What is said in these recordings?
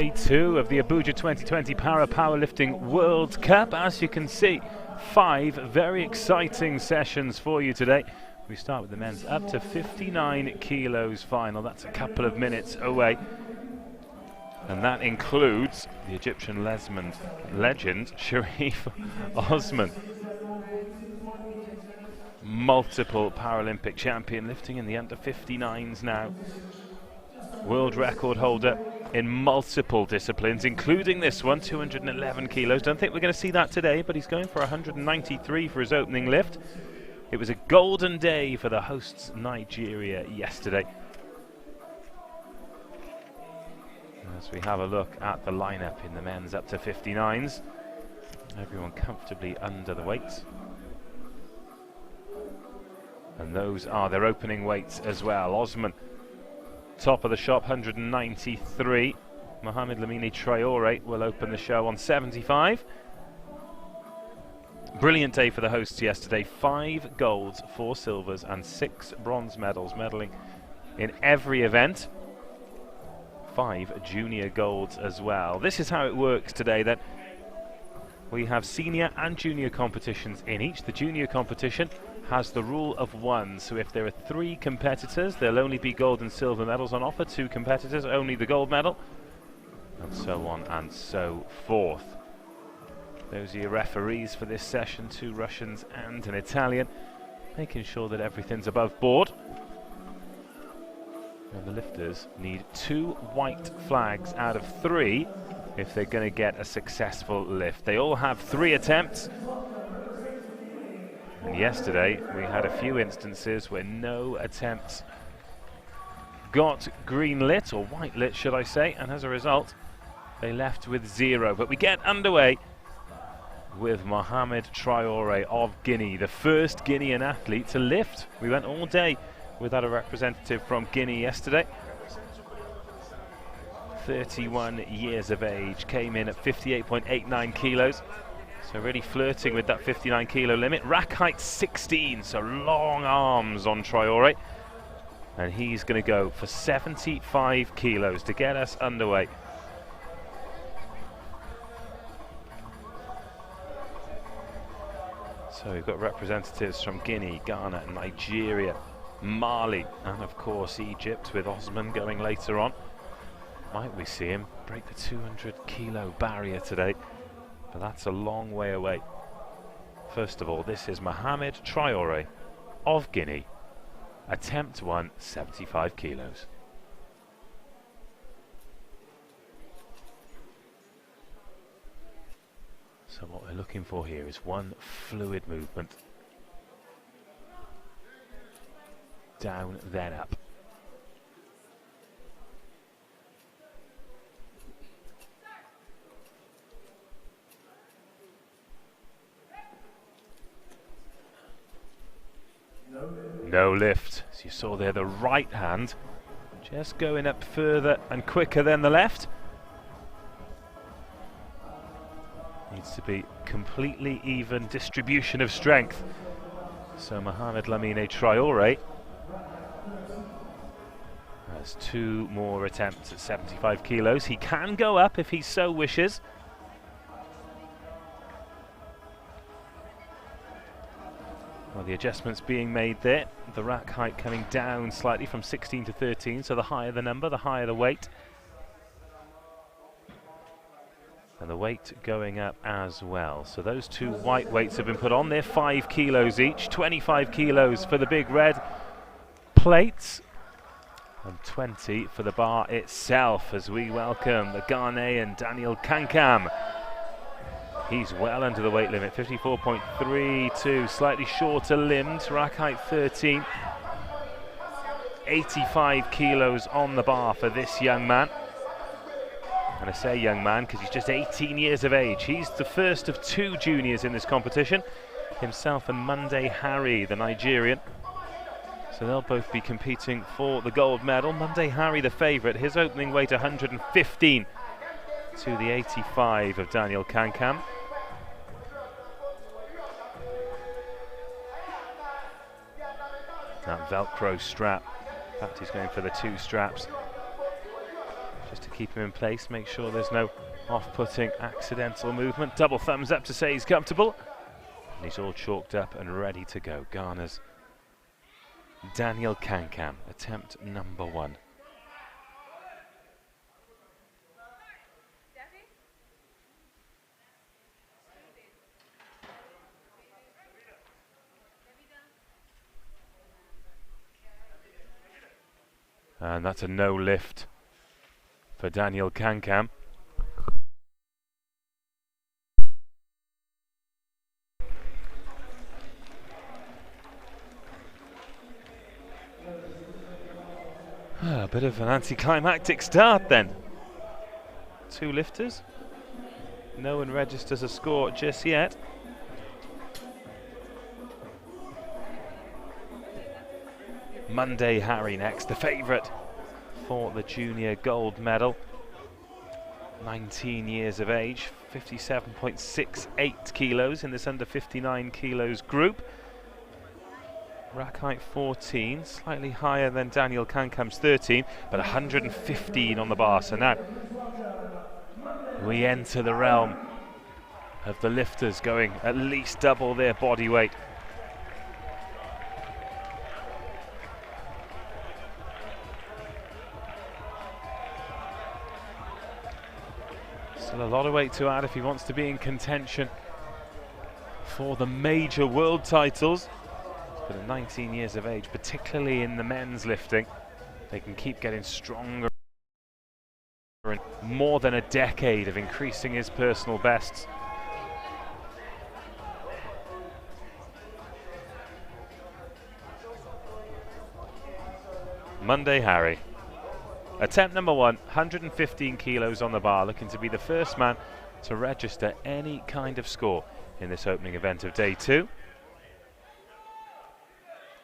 Day 2 of the Abuja 2020 Powerlifting World Cup. As you can see, 5 very exciting sessions for you today. We start with the men's up to 59 kilos final. That's a couple of minutes away. And that includes the Egyptian legend, Sharif Osman. Multiple Paralympic champion, lifting in the under 59s now. World record holder in multiple disciplines, including this one, 211 kilos. Don't think we're going to see that today, but he's going for 193 for his opening lift. It was a golden day for the hosts Nigeria yesterday. As we have a look at the lineup in the men's up to 59s, everyone comfortably under the weights. And those are their opening weights as well. Osman, top of the shop, 193. Mohamed Lamine Traoré will open the show on 75. Brilliant day for the hosts yesterday. 5 golds, 4 silvers and 6 bronze medals, medaling in every event. 5 junior golds as well. This is how it works today, that we have senior and junior competitions in each. The junior competition has the rule of 1, so if there are 3 competitors, there'll only be gold and silver medals on offer. 2 competitors, only the gold medal, and so on and so forth. Those are your referees for this session, 2 Russians and an Italian, making sure that everything's above board. And the lifters need 2 white flags out of 3 if they're going to get a successful lift. They all have 3 attempts. And yesterday we had a few instances where no attempts got green lit, or white lit should I say, and as a result they left with 0. But we get underway with Mohamed Traoré of Guinea, the first Guinean athlete to lift. We went all day without a representative from Guinea yesterday. 31 years of age, came in at 58.89 kilos. So really flirting with that 59 kilo limit. Rack height 16, so long arms on Traoré. And he's going to go for 75 kilos to get us underway. So we've got representatives from Guinea, Ghana, Nigeria, Mali, and of course Egypt, with Osman going later on. Might we see him break the 200 kilo barrier today? But that's a long way away. First of all, this is Mohamed Traoré of Guinea. Attempt 1, 75 kilos. So what we're looking for here is one fluid movement. Down, then up. No lift. As you saw there, the right hand just going up further and quicker than the left. Needs to be completely even distribution of strength. So Mohamed Lamine Traoré has 2 more attempts at 75 kilos. He can go up if he so wishes. Well, the adjustments being made there. The rack height coming down slightly from 16 to 13, so the higher the number, the higher the weight. And the weight going up as well. So those 2 white weights have been put on. They're 5 kilos each, 25 kilos for the big red plates, and 20 for the bar itself, as we welcome the Ghanaian Daniel Kankam. He's well under the weight limit, 54.32, slightly shorter limbed, rack height 13. 85 kilos on the bar for this young man. And I say young man because he's just 18 years of age. He's the first of 2 juniors in this competition, himself and Monday Harry, the Nigerian. So they'll both be competing for the gold medal. Monday Harry the favourite, his opening weight 115 to the 85 of Daniel Kankam. That Velcro strap. In fact, he's going for the 2 straps. just to keep him in place, make sure there's no off-putting accidental movement. Double thumbs up to say he's comfortable. And he's all chalked up and ready to go. Ghana's Daniel Kankam, attempt number 1. And that's a no lift for Daniel Kankam. A bit of an anticlimactic start then. 2 lifters. No one registers a score just yet. Monday Harry next, the favourite for the junior gold medal. 19 years of age, 57.68 kilos in this under 59 kilos group. Rack height 14, slightly higher than Daniel Kankam's 13, but 115 on the bar. So now we enter the realm of the lifters going at least double their body weight. Still a lot of weight to add if he wants to be in contention for the major world titles. But at 19 years of age, particularly in the men's lifting, they can keep getting stronger. And more than a decade of increasing his personal bests. Monday Harry. Attempt number 1, 115 kilos on the bar, looking to be the first man to register any kind of score in this opening event of day 2.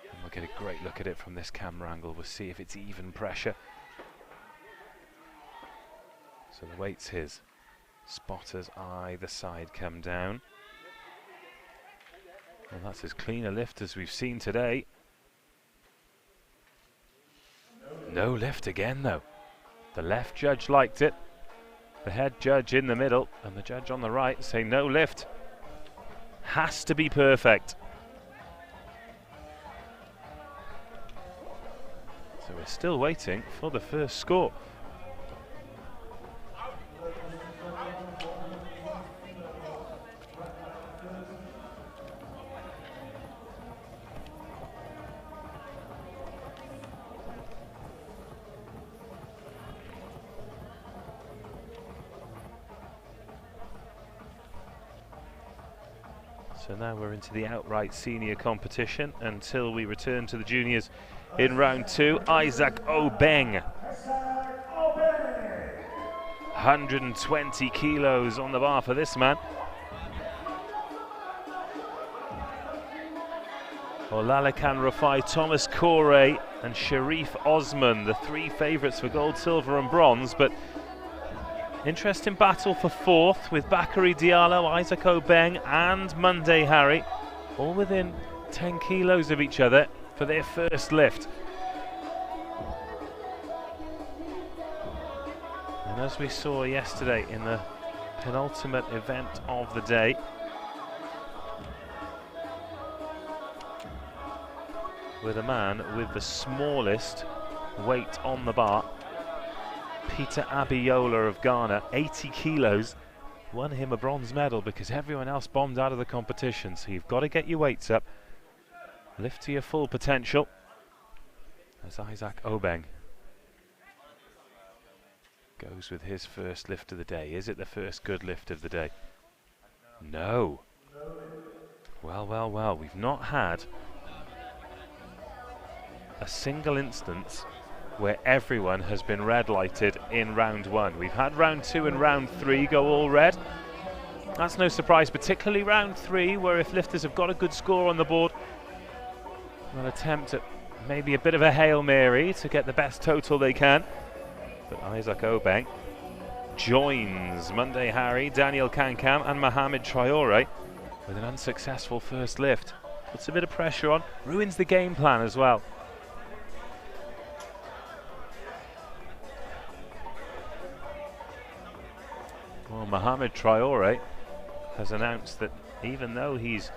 And we'll get a great look at it from this camera angle. We'll see if it's even pressure. So the weight's his. Spotters either side come down. Well, that's as clean a lift as we've seen today. No lift again though. The left judge liked it. The head judge in the middle and the judge on the right say no lift. Has to be perfect. So we're still waiting for the first score. So now we're into the outright senior competition until we return to the juniors in round 2. Isaac Obeng. 120 kilos on the bar for this man. Olalekan Rafai, Thomas Kure and Sharif Osman, the 3 favourites for gold, silver and bronze, but interesting battle for 4th with Bakary Diallo, Isaac Obeng and Monday Harry, all within 10 kilos of each other for their first lift. And as we saw yesterday in the penultimate event of the day, with a man with the smallest weight on the bar, Peter Abiola of Ghana, 80 kilos, won him a bronze medal because everyone else bombed out of the competition. So you've got to get your weights up, lift to your full potential. As Isaac Obeng goes with his first lift of the day. Is it the first good lift of the day? No. Well, we've not had a single instance where everyone has been red lighted in round 1. We've had round 2 and round 3 go all red. That's no surprise, particularly round 3, where if lifters have got a good score on the board, they'll attempt at maybe a bit of a Hail Mary to get the best total they can. But Isaac Obeng joins Monday Harry, Daniel Kankam and Mohamed Traoré with an unsuccessful first lift. Puts a bit of pressure on, ruins the game plan as well. Well, Mohamed Traoré has announced that even though he's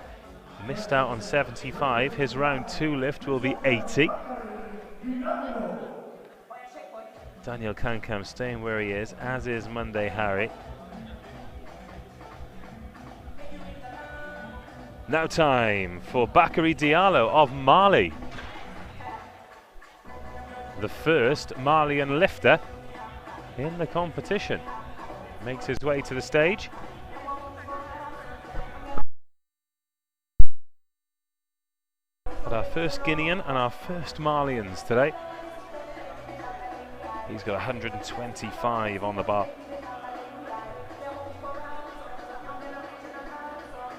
missed out on 75, his round 2 lift will be 80. Daniel Kankam staying where he is, as is Monday Harry. Now time for Bakary Diallo of Mali, the first Malian lifter in the competition. Makes his way to the stage. But our first Guinean and our first Malians today. He's got 125 on the bar.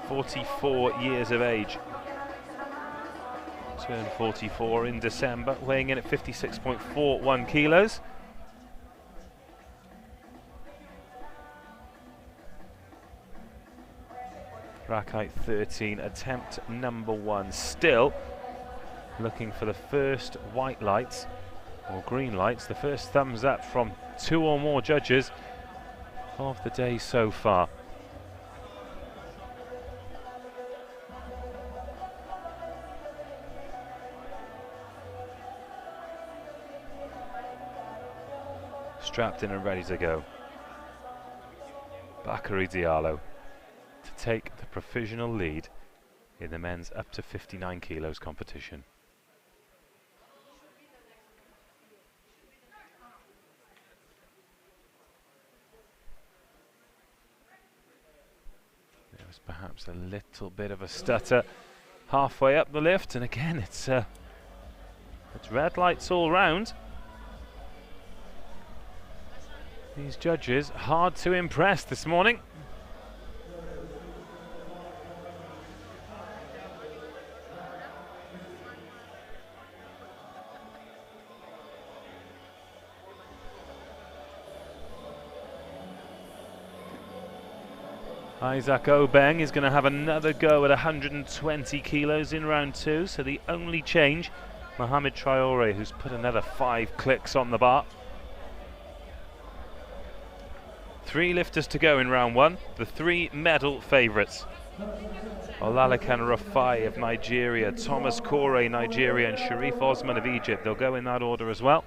44 years of age. Turned 44 in December, weighing in at 56.41 kilos. Rack height 13, attempt number 1. Still looking for the first white lights, or green lights, the first thumbs up from 2 or more judges of the day so far. Strapped in and ready to go. Bakary Diallo to take the provisional lead in the men's up to 59 kilos competition. There was perhaps a little bit of a stutter halfway up the lift, and again it's red lights all round. These judges hard to impress this morning. Isaac Obeng is going to have another go at 120 kilos in round 2, so the only change, Mohamed Traoré, who's put another 5 clicks on the bar. 3 lifters to go in round 1, the 3 medal favourites. Olalekan Rufai of Nigeria, Thomas Kure, Nigeria, and Sharif Osman of Egypt. They'll go in that order as well.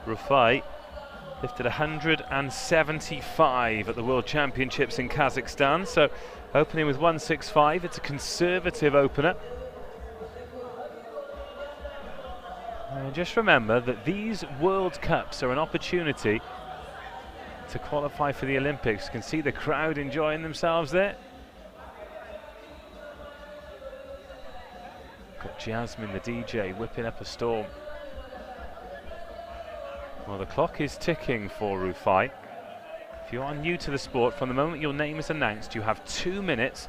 Rufai lifted 175 at the World Championships in Kazakhstan, so opening with 165, it's a conservative opener. And just remember that these World Cups are an opportunity to qualify for the Olympics. You can see the crowd enjoying themselves there. Got Jasmine, the DJ, whipping up a storm. Well, the clock is ticking for Rufai. If you are new to the sport, from the moment your name is announced, you have 2 minutes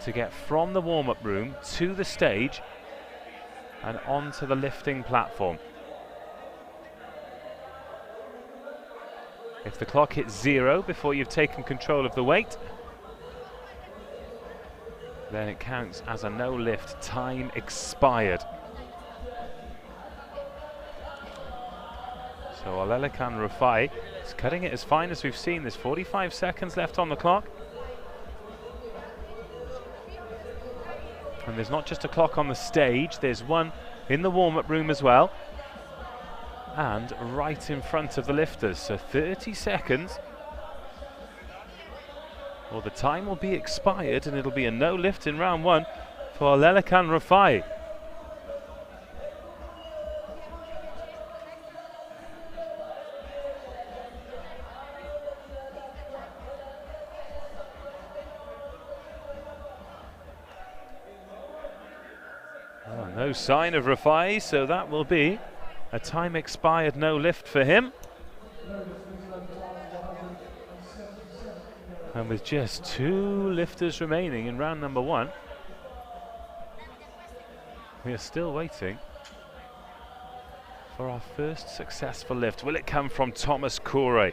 to get from the warm-up room to the stage and onto the lifting platform. If the clock hits 0 before you've taken control of the weight, then it counts as a no lift. Time expired. So Olalekan Rufai is cutting it as fine as we've seen. There's 45 seconds left on the clock. And there's not just a clock on the stage, there's one in the warm-up room as well. And right in front of the lifters, so 30 seconds. Well, the time will be expired and it'll be a no lift in round 1 for Olalekan Rufai. No sign of Rufai, so that will be a time expired no lift for him. And with just 2 lifters remaining in round number 1, we are still waiting for our first successful lift. Will it come from Thomas Kure?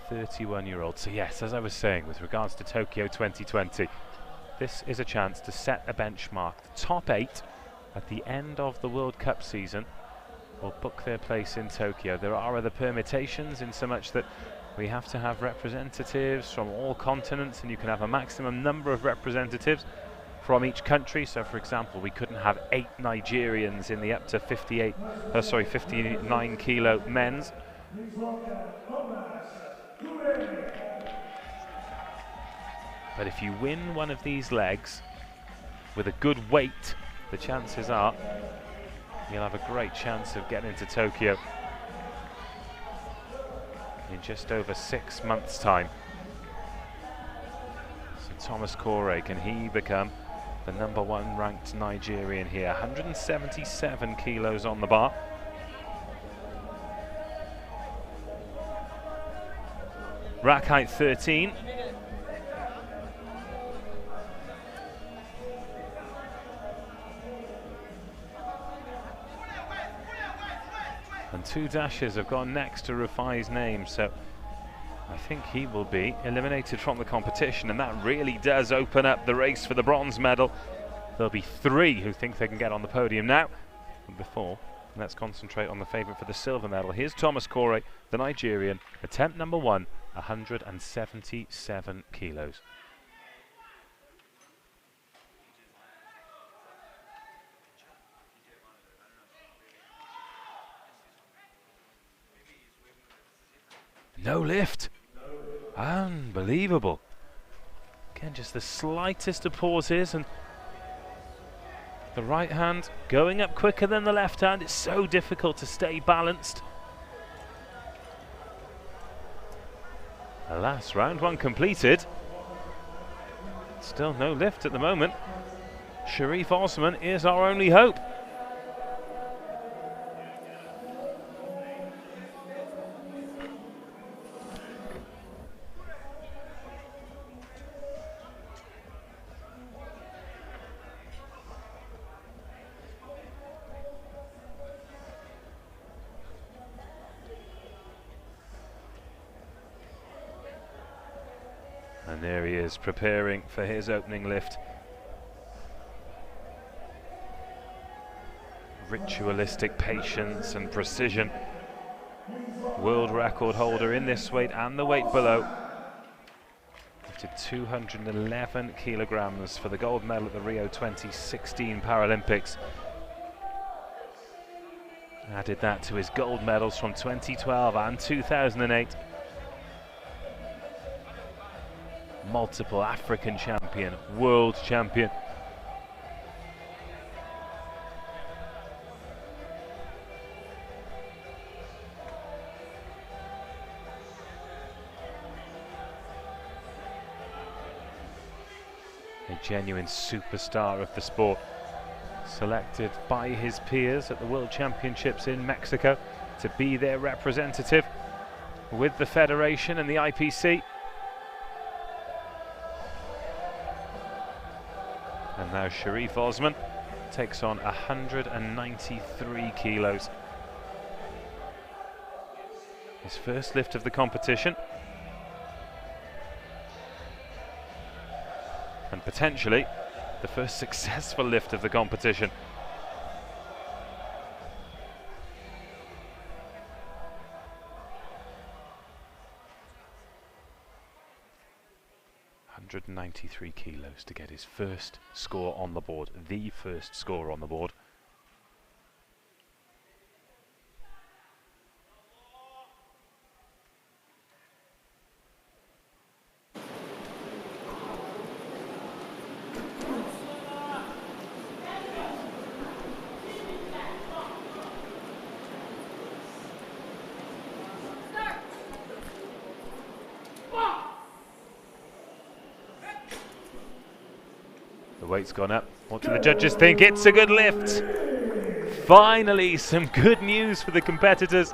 31-year-old. So yes, as I was saying, with regards to Tokyo 2020, this is a chance to set a benchmark. The top 8 at the end of the World Cup season will book their place in Tokyo. There are other permutations in so much that we have to have representatives from all continents, and you can have a maximum number of representatives from each country. So for example, we couldn't have 8 Nigerians in the up to 59 kilo men's. But if you win one of these legs with a good weight, the chances are you'll have a great chance of getting into Tokyo in just over 6 months' time. So Thomas Kure, can he become the #1 ranked Nigerian here? 177 kilos on the bar. Rack height 13. And 2 dashes have gone next to Rufai's name, so I think he will be eliminated from the competition, and that really does open up the race for the bronze medal. There'll be 3 who think they can get on the podium now. But before, let's concentrate on the favourite for the silver medal. Here's Thomas Kure, the Nigerian, attempt number 1, 177 kilos. No lift. Unbelievable. Again, just the slightest of pauses, and the right hand going up quicker than the left hand. It's so difficult to stay balanced. Alas, round 1 completed. Still no lift at the moment. Sharif Osman is our only hope. And there he is, preparing for his opening lift. Ritualistic patience and precision. World record holder in this weight and the weight below. Lifted 211 kilograms for the gold medal at the Rio 2016 Paralympics. Added that to his gold medals from 2012 and 2008. Multiple African champion, world champion. A genuine superstar of the sport. Selected by his peers at the World Championships in Mexico to be their representative with the Federation and the IPC. And now Sharif Osman takes on 193 kilos. His first lift of the competition. And potentially the first successful lift of the competition. .193 kilos to get his first score on the board, the first score on the board. The weight's gone up. What do the judges think? It's a good lift. Finally, some good news for the competitors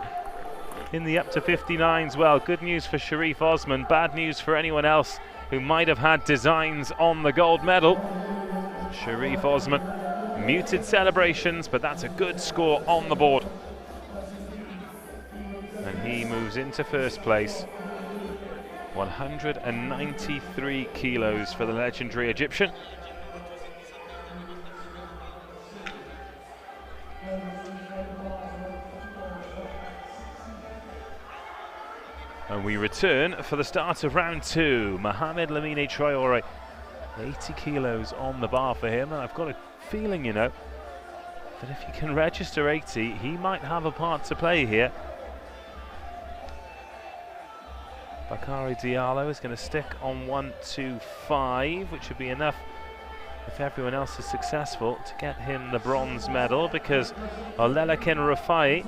in the up to 59s. Well, good news for Sharif Osman, bad news for anyone else who might have had designs on the gold medal. Sharif Osman, muted celebrations, but that's a good score on the board. And he moves into first place 193 kilos for the legendary Egyptian. And we return for the start of round 2. Mohamed Lamine Traoré, 80 kilos on the bar for him, and I've got a feeling, you know, that if he can register 80, he might have a part to play here. Bakary Diallo is going to stick on 125, which would be enough if everyone else is successful to get him the bronze medal, because Olelekin Rufai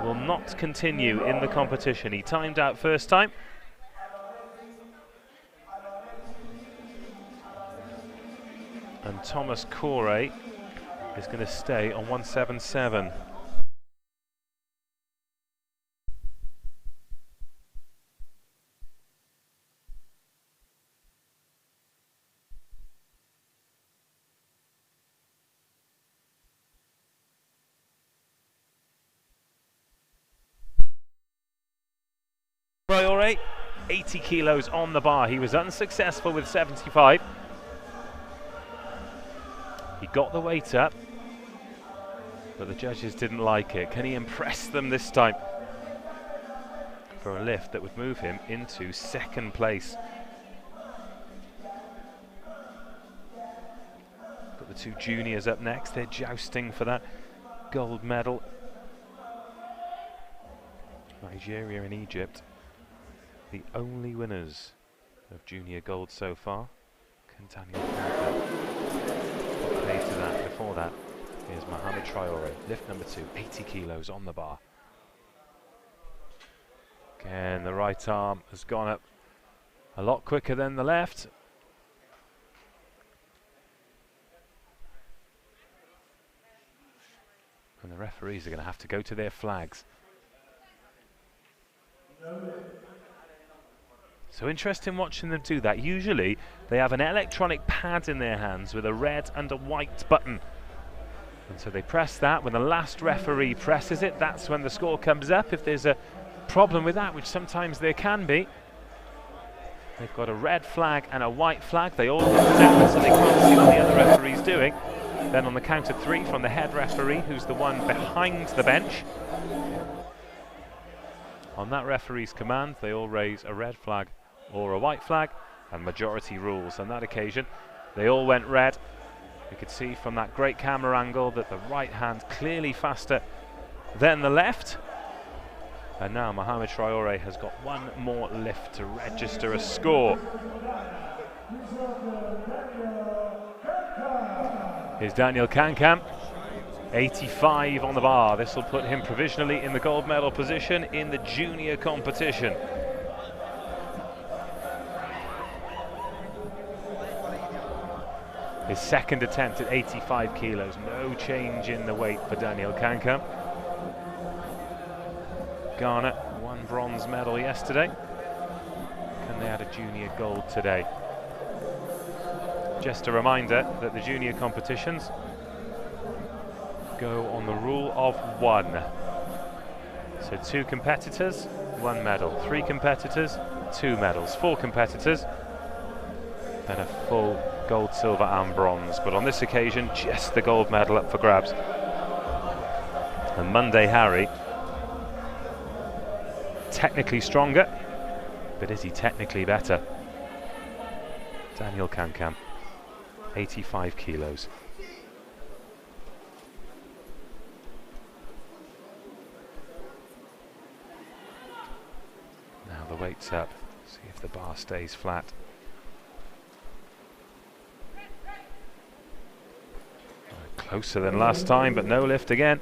will not continue in the competition. He timed out first time. And Thomas Kure is going to stay on 177. Traoré, 80 kilos on the bar. He was unsuccessful with 75. He got the weight up, but the judges didn't like it. Can he impress them this time for a lift that would move him into second place? Got the two juniors up next. They're jousting for that gold medal. Nigeria and Egypt, the only winners of junior gold so far. Can Daniel play to that? Before that is Mohamed Traoré, lift number 2, 80 kilos on the bar. Again, the right arm has gone up a lot quicker than the left. And the referees are going to have to go to their flags. So interesting watching them do that. Usually they have an electronic pad in their hands with a red and a white button. And so they press that. When the last referee presses it, that's when the score comes up. If there's a problem with that, which sometimes there can be, they've got a red flag and a white flag. They all look down so they can't see what the other referee's doing. Then on the count of 3 from the head referee, who's the one behind the bench, on that referee's command, they all raise a red flag or a white flag, and majority rules. On that occasion, they all went red. You could see from that great camera angle that the right hand clearly faster than the left. And now Mohamed Traoré has got one more lift to register a score. Here's Daniel Kankam, 85 on the bar. This will put him provisionally in the gold medal position in the junior competition. His second attempt at 85 kilos. No change in the weight for Daniel Kankam. Ghana won bronze medal yesterday. Can they add a junior gold today? Just a reminder that the junior competitions go on the rule of 1. So 2 competitors, 1 medal. 3 competitors, 2 medals. 4 competitors, and a full gold, silver and bronze. But on this occasion, just the gold medal up for grabs. And Monday Harry, technically stronger, but is he technically better? Daniel Kankam, 85 kilos. Now the weight's up. See if the bar stays flat. Closer than last time, but no lift again.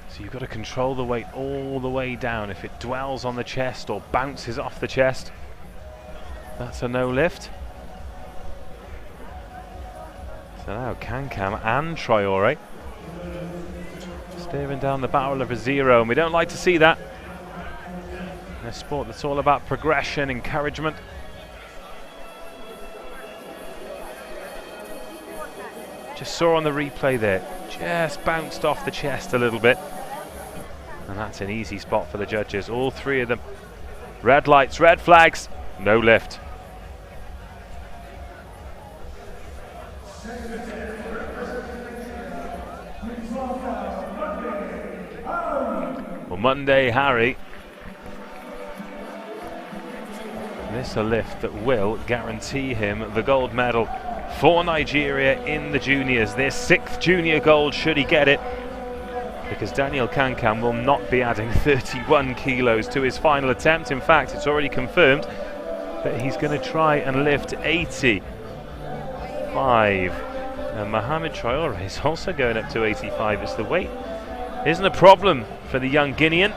So you've got to control the weight all the way down. If it dwells on the chest or bounces off the chest, that's a no lift. So now Kankam and Traoré staring down the barrel of a 0, and we don't like to see that. In a sport that's all about progression, encouragement. Just saw on the replay there, just bounced off the chest a little bit. And that's an easy spot for the judges, all three of them. Red lights, red flags, no lift. Well, Monday, Harry. This a lift that will guarantee him the gold medal for Nigeria in the juniors. Their 6th junior gold should he get it, because Daniel Kankam will not be adding 31 kilos to his final attempt. In fact, it's already confirmed that he's going to try and lift 85. And Mohamed Traoré is also going up to 85. It's the weight isn't a problem for the young Guinean.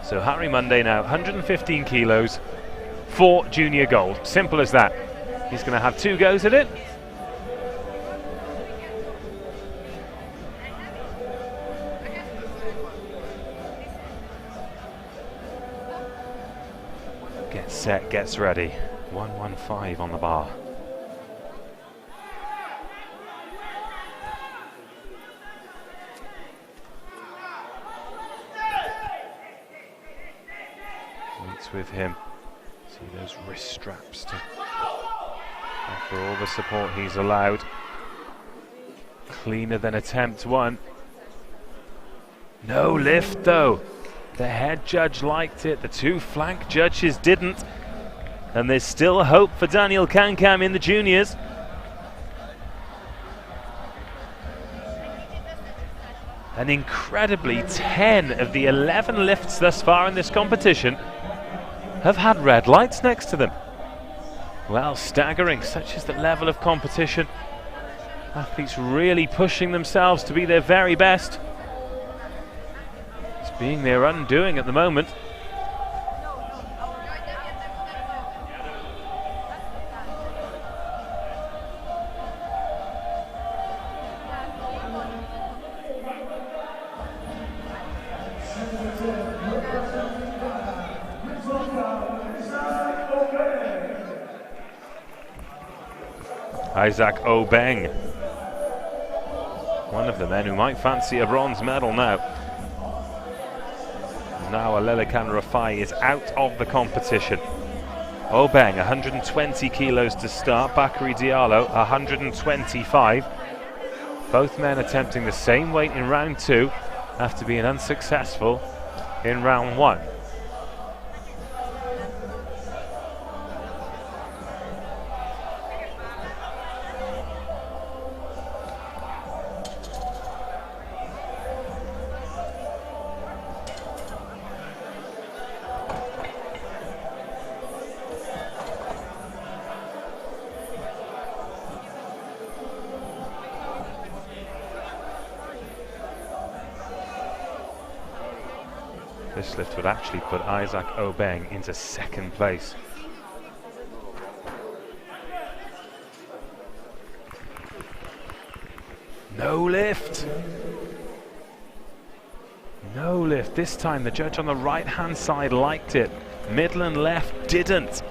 So Harry Monday now, 115 kilos for junior gold. Simple as that. He's going to have 2 goes at it. Gets set, gets ready. 115 on the bar. Meets with him. See those wrist straps to offer all the support he's allowed. Cleaner than attempt 1. No lift though. The head judge liked it, the 2 flank judges didn't. And there's still hope for Daniel Kankam in the juniors. And incredibly, 10 of the 11 lifts thus far in this competition have had red lights next to them. Well, staggering, such is the level of competition. Athletes really pushing themselves to be their very best. It's being their undoing at the moment. Obeng, one of the men who might fancy a bronze medal now. Now Alelekan Rafai is out of the competition. Obeng, 120 kilos to start. Bakary Diallo, 125. Both men attempting the same weight in round 2 after being unsuccessful in round 1. This lift would actually put Obeng into 2nd place. No lift. No lift. This time the judge on the right-hand side liked it. Middle and left didn't.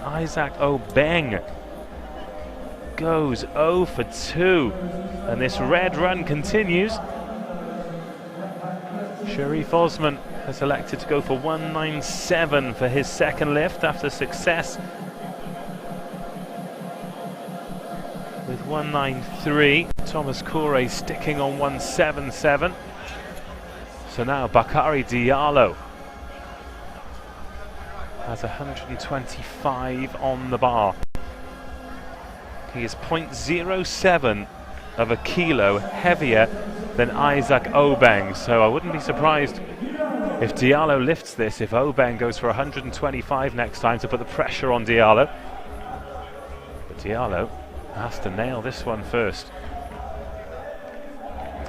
And Obeng goes 0 for 2. And this red run continues. Sharif Osman has elected to go for 197 for his 2nd lift after success with 193. Thomas Kure sticking on 177. So now Bakary Diallo has 125 on the bar. He is 0.07 of a kilo heavier than Obeng, so I wouldn't be surprised if Diallo lifts this, if Obeng goes for 125 next time to put the pressure on Diallo. But Diallo has to nail this one first.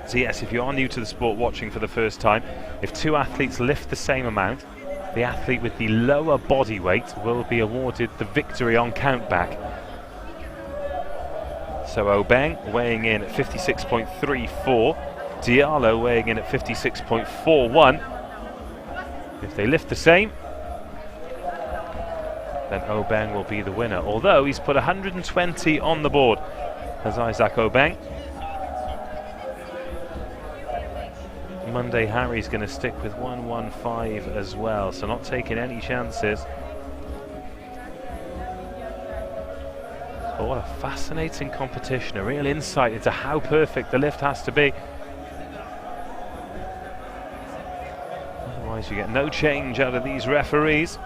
So yes, if you are new to the sport watching for the first time, if 2 athletes lift the same amount, the athlete with the lower body weight will be awarded the victory on countback. So Obeng weighing in at 56.34, Diallo weighing in at 56.41. If they lift the same, then Obeng will be the winner. Although he's put 120 on the board as Isaac Obeng. Monday Harry's going to stick with 115 as well, so not taking any chances. But what a fascinating competition, a real insight into how perfect the lift has to be. Otherwise you get no change out of these referees.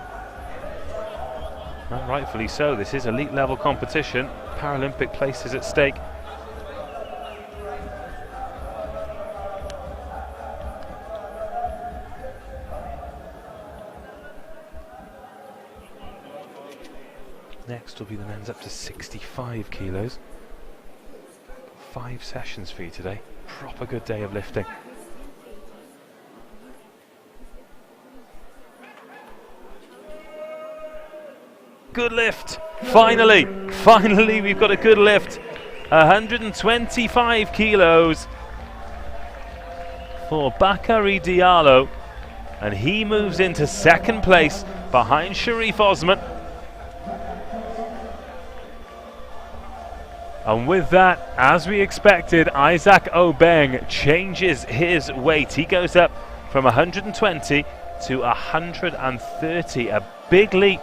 And rightfully so, this is elite level competition, Paralympic places at stake. Next will be the men's up to 65 kilos. 5 sessions for you today. Proper good day of lifting. Good lift. Finally we've got a good lift. 125 kilos for Bakary Diallo, and he moves into second place behind Sharif Osman. And with that, as we expected, Isaac Obeng changes his weight. He goes up from 120 to 130, a big leap.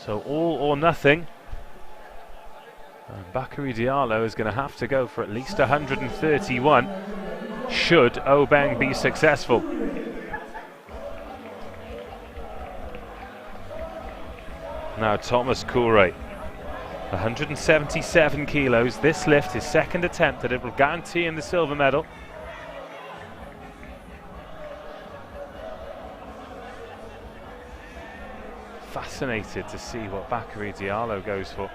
So all or nothing. And Bakary Diallo is going to have to go for at least 131 should Obeng be successful. Now Thomas Kure, 177 kilos. This lift, his second attempt, that it will guarantee him the silver medal. Fascinated to see what Bakary Diallo goes for.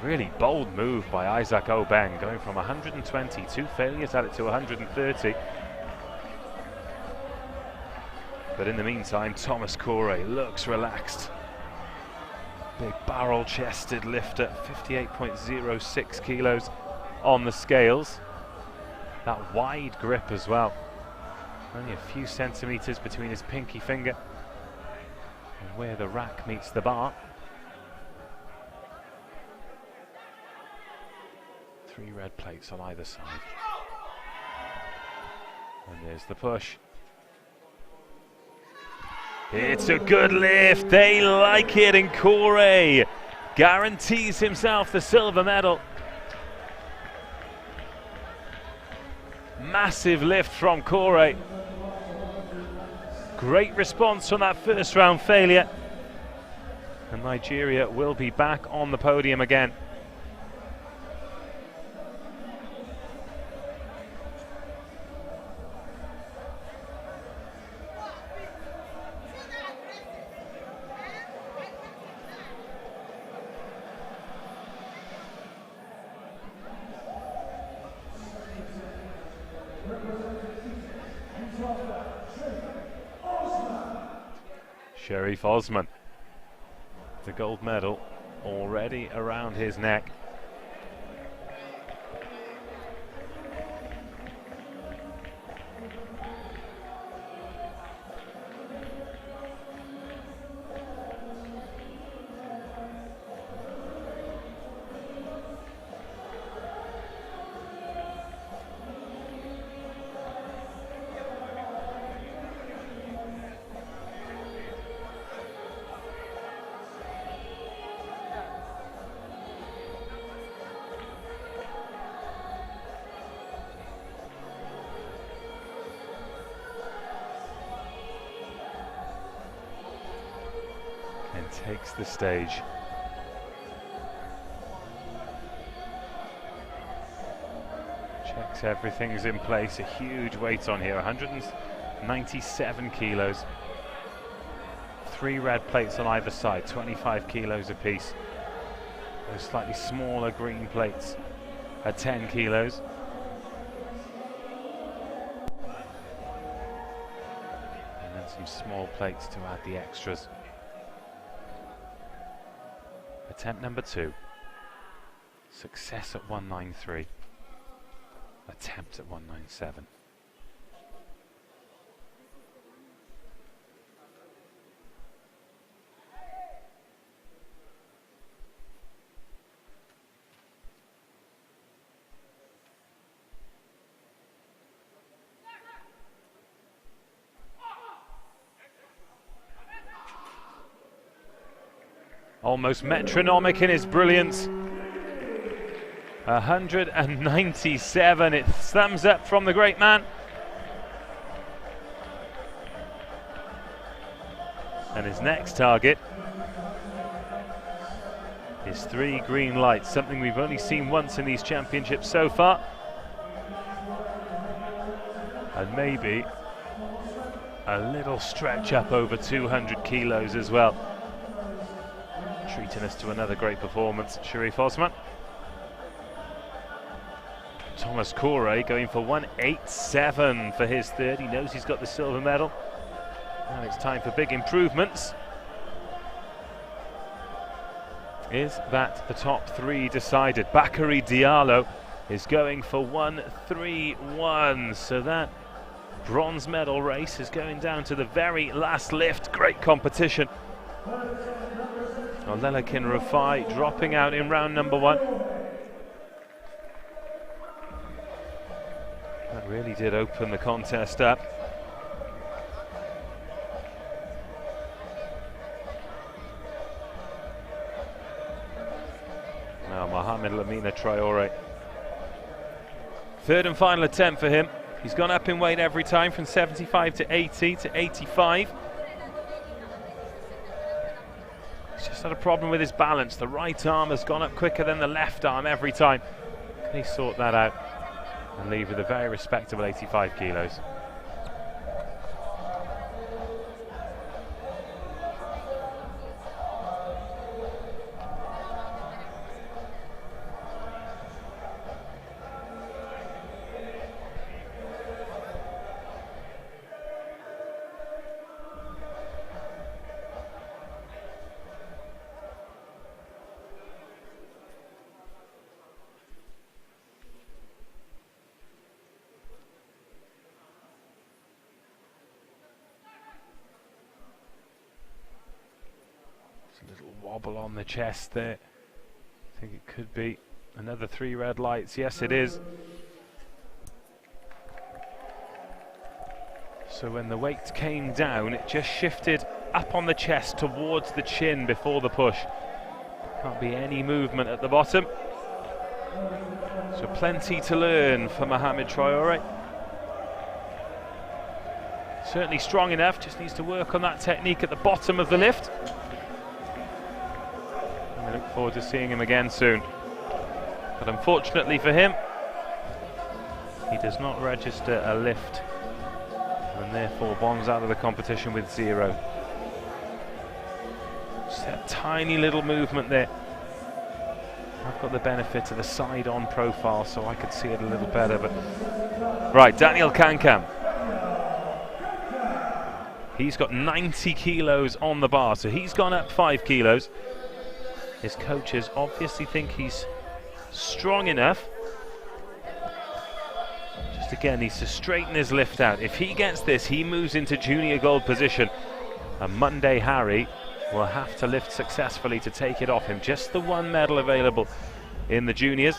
Really bold move by Isaac Obeng, going from 120, 2 failures at it, to 130. But in the meantime, Thomas Kure looks relaxed. Big barrel-chested lifter, 58.06 kilos on the scales. That wide grip as well. Only a few centimetres between his pinky finger and where the rack meets the bar. 3 red plates on either side. And there's the push. It's a good lift, they like it, and Kure guarantees himself the silver medal. Massive lift from Kure. Great response from that first round failure. And Nigeria will be back on the podium again. Sharif Osman, the gold medal already around his neck. Takes the stage. Checks everything's in place. A huge weight on here, 197 kilos. 3 red plates on either side, 25 kilos apiece. Those slightly smaller green plates at 10 kilos. And then some small plates to add the extras. Attempt number 2. Success at 193. attempt at 197. Almost metronomic in his brilliance. 197. It's thumbs up from the great man. And his next target is 3 green lights, something we've only seen once in these championships so far. And maybe a little stretch up over 200 kilos as well. Treating us to another great performance, Sharif Osman. Thomas Kure going for 187 for his third. He knows he's got the silver medal. Now it's time for big improvements. Is that the top 3 decided? Bakary Diallo is going for 131. So that bronze medal race is going down to the very last lift. Great competition. Lelekin Rafai dropping out in round number 1. That really did open the contest up. Now Mohamed Lamina Traoré. Third and final attempt for him. He's gone up in weight every time from 75 to 80 to 85. He's just had a problem with his balance. The right arm has gone up quicker than the left arm every time. Can he sort that out and leave with a very respectable 85 kilos? A little wobble on the chest there. I think it could be another 3 red lights. Yes, it is. So when the weight came down, it just shifted up on the chest towards the chin before the push. Can't be any movement at the bottom. So plenty to learn for Mohamed Traoré. Certainly strong enough, just needs to work on that technique at the bottom of the lift. I look forward to seeing him again soon. But unfortunately for him, he does not register a lift and therefore bombs out of the competition with 0. Just that tiny little movement there. I've got the benefit of the side-on profile, so I could see it a little better. But right, Daniel Kankam. He's got 90 kilos on the bar, so he's gone up 5 kilos. His coaches obviously think he's strong enough. Just again, needs to straighten his lift out. If he gets this, he moves into junior gold position. And Monday Harry will have to lift successfully to take it off him. Just the 1 medal available in the juniors.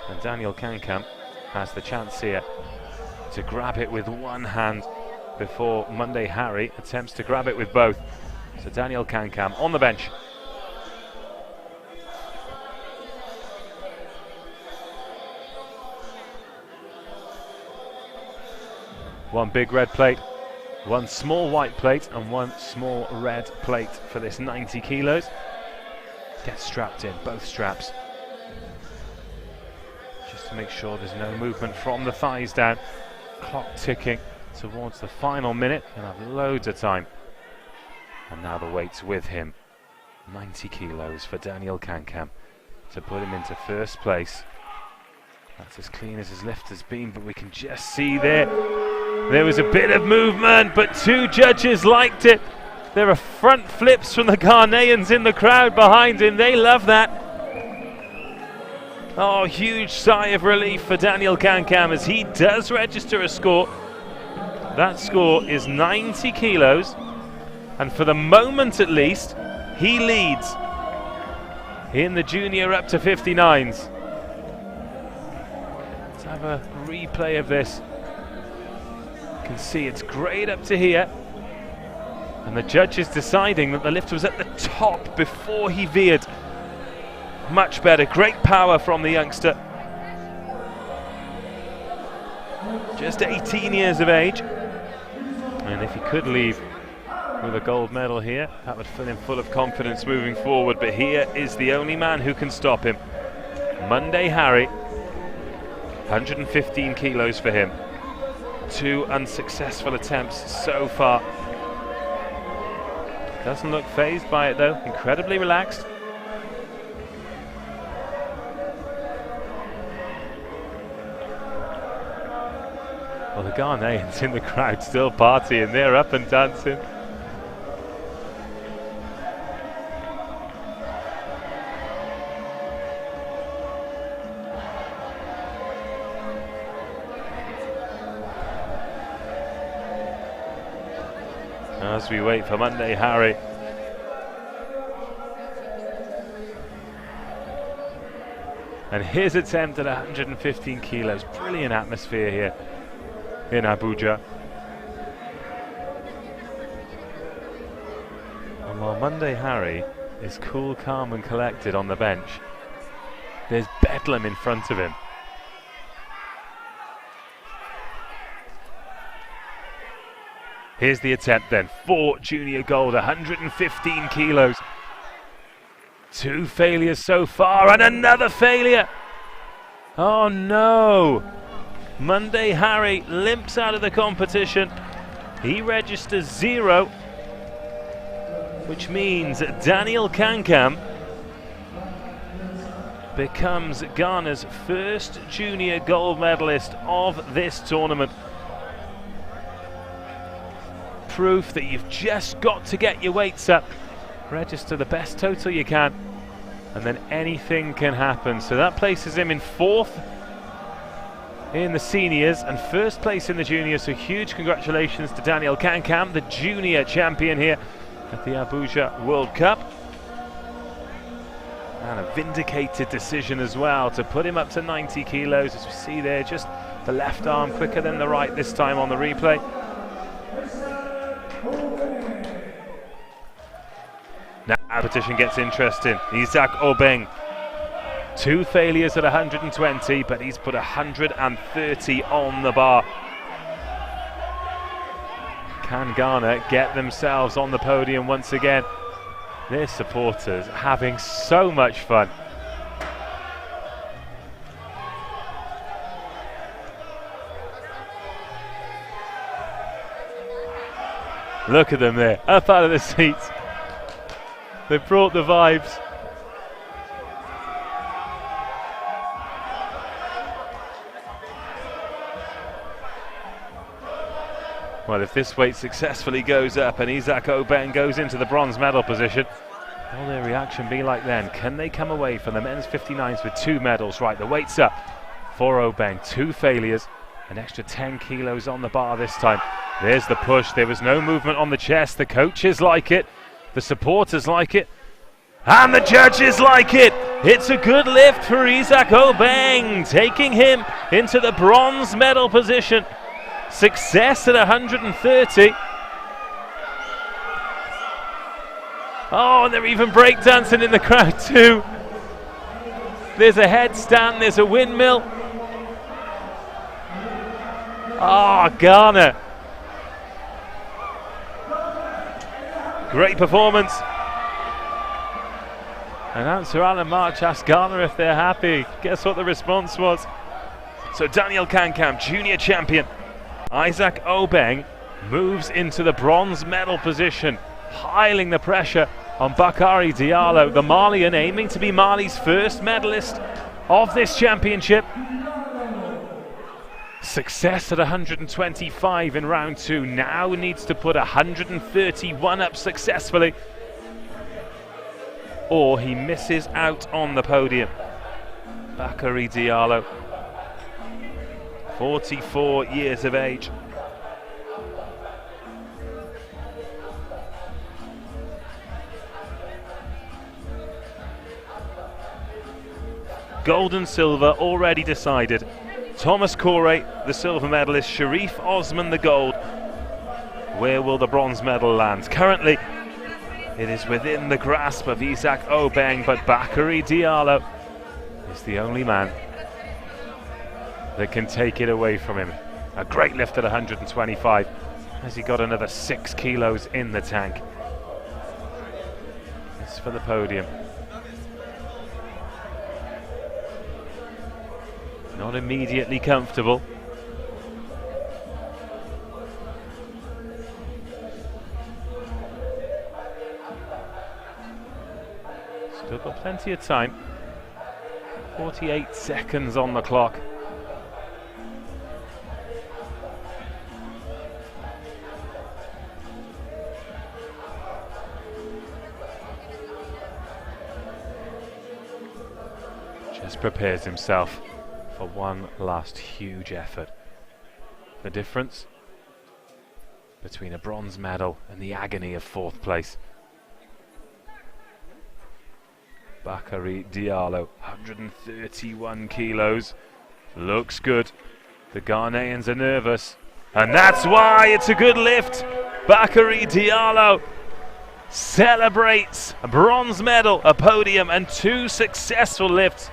And Daniel Kankam has the chance here to grab it with 1 hand before Monday Harry attempts to grab it with both. So Daniel Kankam on the bench. One big red plate, 1 small white plate and 1 small red plate for this 90 kilos. Get strapped in, both straps. Just to make sure there's no movement from the thighs down. Clock ticking towards the final minute, and have loads of time. And now the weight's with him. 90 kilos for Daniel Kankam to put him into first place. That's as clean as his lift has been, but we can just see there was a bit of movement, but 2 judges liked it. There are front flips from the Ghanaians in the crowd behind him. They love that. Oh, huge sigh of relief for Daniel Kankam as he does register a score. That score is 90 kilos, and for the moment at least, he leads in the junior up to 59s. Let's have a replay of this. You can see it's great up to here, and the judge is deciding that the lift was at the top before he veered. Much better, great power from the youngster. Just 18 years of age, and if he could leave with a gold medal here, that would fill him full of confidence moving forward, but here is the only man who can stop him. Monday Harry, 115 kilos for him. 2 unsuccessful attempts so far. Doesn't look fazed by it though, incredibly relaxed. Well, the Ghanaians in the crowd still partying, they're up and dancing. As we wait for Monday Harry. And his attempt at 115 kilos, brilliant atmosphere here in Abuja. And while Monday Harry is cool, calm and collected on the bench, there's bedlam in front of him. Here's the attempt then, for junior gold, 115 kilos. 2 failures so far, and another failure! Oh no! Monday Harry limps out of the competition. He registers 0, which means Daniel Kankam becomes Ghana's first junior gold medalist of this tournament. Proof that you've just got to get your weights up, register the best total you can, and then anything can happen. So that places him in 4th in the seniors and 1st place in the juniors. So huge congratulations to Daniel Kankam, the junior champion here at the Abuja World Cup, and a vindicated decision as well to put him up to 90 kilos. As we see there, just the left arm quicker than the right this time on the replay. Now the competition gets interesting. Isaac Obeng, 2 failures at 120, but he's put 130 on the bar. Can Ghana get themselves on the podium once again? Their supporters having so much fun. Look at them there, up out of the seats. They brought the vibes. Well, if this weight successfully goes up and Isaac Obeng goes into the bronze medal position, what will their reaction be like then? Can they come away from the men's 59s with 2 medals? Right, the weight's up for Obeng. 2 failures, an extra 10 kilos on the bar this time. There's the push. There was no movement on the chest. The coaches like it. The supporters like it. And the judges like it. It's a good lift for Isaac Obeng, taking him into the bronze medal position. Success at 130. Oh, and they're even breakdancing in the crowd too. There's a headstand, there's a windmill. Ah, Ghana. Great performance. Announcer Alan March asked Ghana if they're happy. Guess what the response was? So Daniel Kankam, junior champion. Isaac Obeng moves into the bronze medal position, piling the pressure on Bakari Diallo, the Malian, aiming to be Mali's first medalist of this championship. Success at 125 in round 2, now needs to put 131 up successfully, or he misses out on the podium. Bakary Diallo, 44 years of age. Gold and silver already decided. Thomas Kure, the silver medalist, Sharif Osman, the gold. Where will the bronze medal land? Currently, it is within the grasp of Isaac Obeng, but Bakary Diallo is the only man that can take it away from him. A great lift at 125. Has he got another 6 kilos in the tank? It's for the podium. Not immediately comfortable. Still got plenty of time. 48 seconds on the clock. Just prepares himself for one last huge effort. The difference between a bronze medal and the agony of 4th place. Bakary Diallo, 131 kilos. Looks good. The Ghanaians are nervous, and that's why it's a good lift. Bakary Diallo celebrates a bronze medal, a podium, and 2 successful lifts.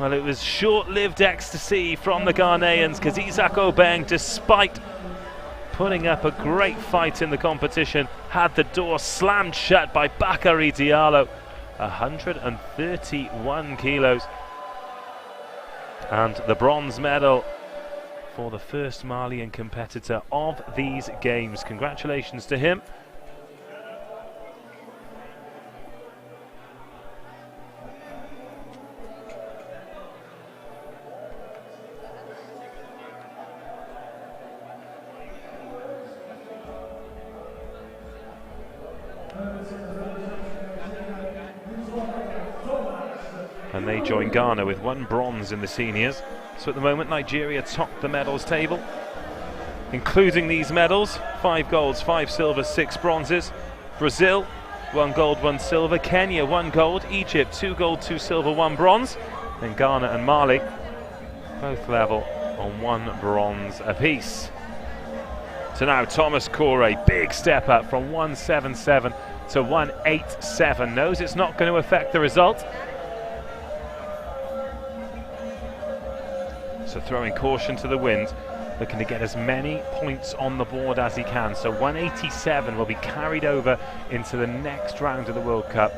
Well, it was short-lived ecstasy from the Ghanaians, because Isaac Obeng, despite putting up a great fight in the competition, had the door slammed shut by Bakary Diallo. 131 kilos. And the bronze medal for the first Malian competitor of these games. Congratulations to him. And they join Ghana with 1 bronze in the seniors. So at the moment, Nigeria top the medals table, including these medals: 5 golds, 5 silvers, 6 bronzes. Brazil, 1 gold, 1 silver. Kenya, 1 gold. Egypt, 2 gold, 2 silver, 1 bronze. Then Ghana and Mali, both level on 1 bronze apiece. So now Thomas Kure, big step up from 177 to 187. Knows it's not going to affect the result. So throwing caution to the wind, looking to get as many points on the board as he can. So 187 will be carried over into the next round of the World Cup.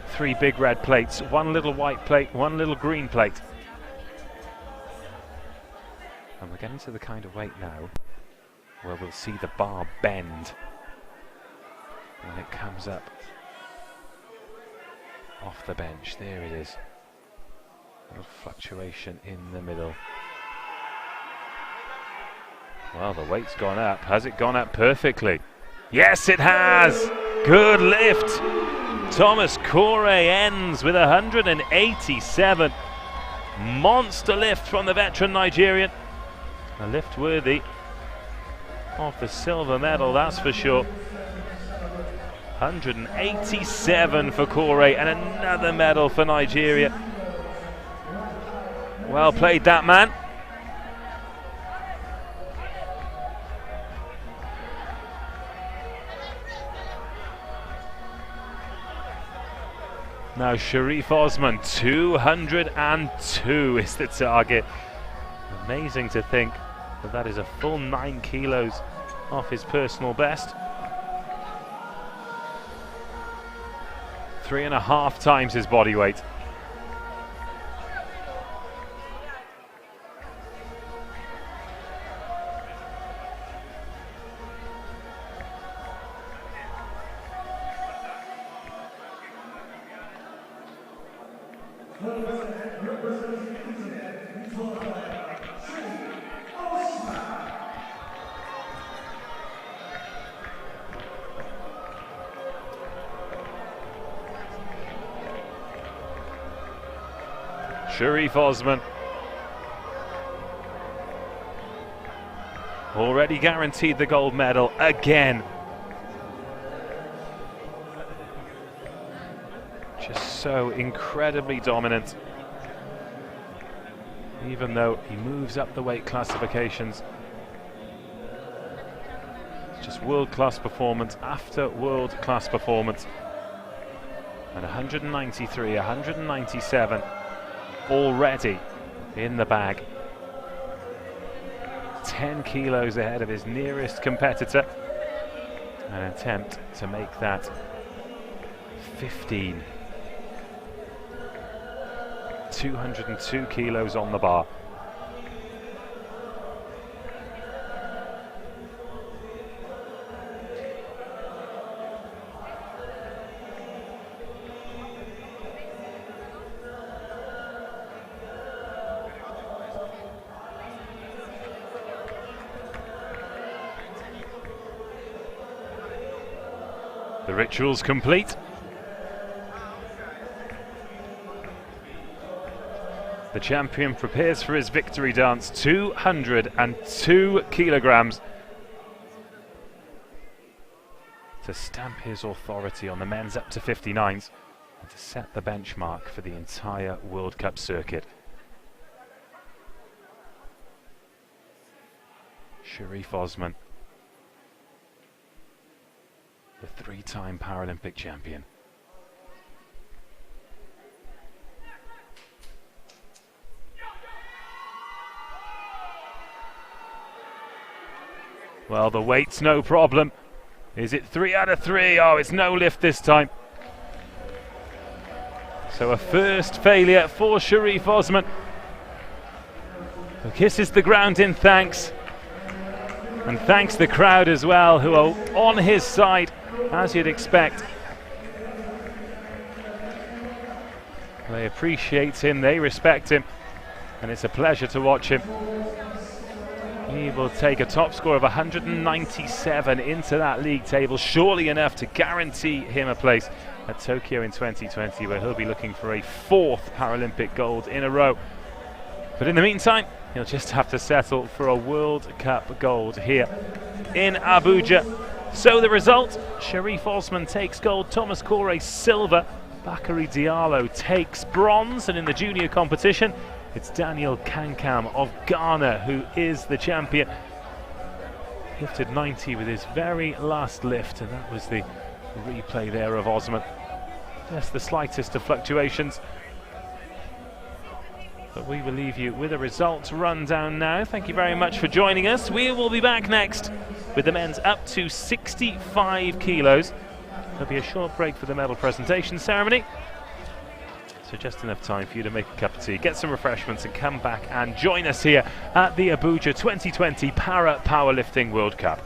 3 big red plates, 1 little white plate, 1 little green plate. And we're getting to the kind of weight now where we'll see the bar bend when it comes up off the bench. There it is. A little fluctuation in the middle. Well, the weight's gone up. Has it gone up perfectly? Yes, it has! Good lift! Thomas Kure ends with 187. Monster lift from the veteran Nigerian. A lift worthy of the silver medal, that's for sure. 187 for Kure, and another medal for Nigeria. Well played, that man. Now Sharif Osman, 202 is the target. Amazing to think that that is a full 9 kilos off his personal best. 3.5 times his body weight. Sharif Osman. Already guaranteed the gold medal again. Just so incredibly dominant. Even though he moves up the weight classifications. It's just world-class performance after world-class performance. And 193, 197 already in the bag. 10 kilos ahead of his nearest competitor. An attempt to make that 15. 202 kilos on the bar. The ritual's complete. The champion prepares for his victory dance. 202 kilograms to stamp his authority on the men's up to 59s and to set the benchmark for the entire World Cup circuit. Sharif Osman, the three-time Paralympic champion. Well, the weight's no problem. Is it 3 out of 3? Oh, it's no lift this time. So a first failure for Sharif Osman, who kisses the ground in thanks. And thanks the crowd as well, who are on his side, as you'd expect. They appreciate him, they respect him, and it's a pleasure to watch him. He will take a top score of 197 into that league table, surely enough to guarantee him a place at Tokyo in 2020, where he'll be looking for a 4th Paralympic gold in a row. But in the meantime, he'll just have to settle for a World Cup gold here in Abuja. So the result, Sharif Osman takes gold, Thomas Kure silver, Bakary Diallo takes bronze, and in the junior competition, it's Daniel Kankam of Ghana who is the champion. Lifted 90 with his very last lift, and that was the replay there of Osman. Just the slightest of fluctuations. But we will leave you with a results rundown now. Thank you very much for joining us. We will be back next with the men's up to 65 kilos. There'll be a short break for the medal presentation ceremony. So just enough time for you to make a cup of tea, get some refreshments and come back and join us here at the Abuja 2020 Para Powerlifting World Cup.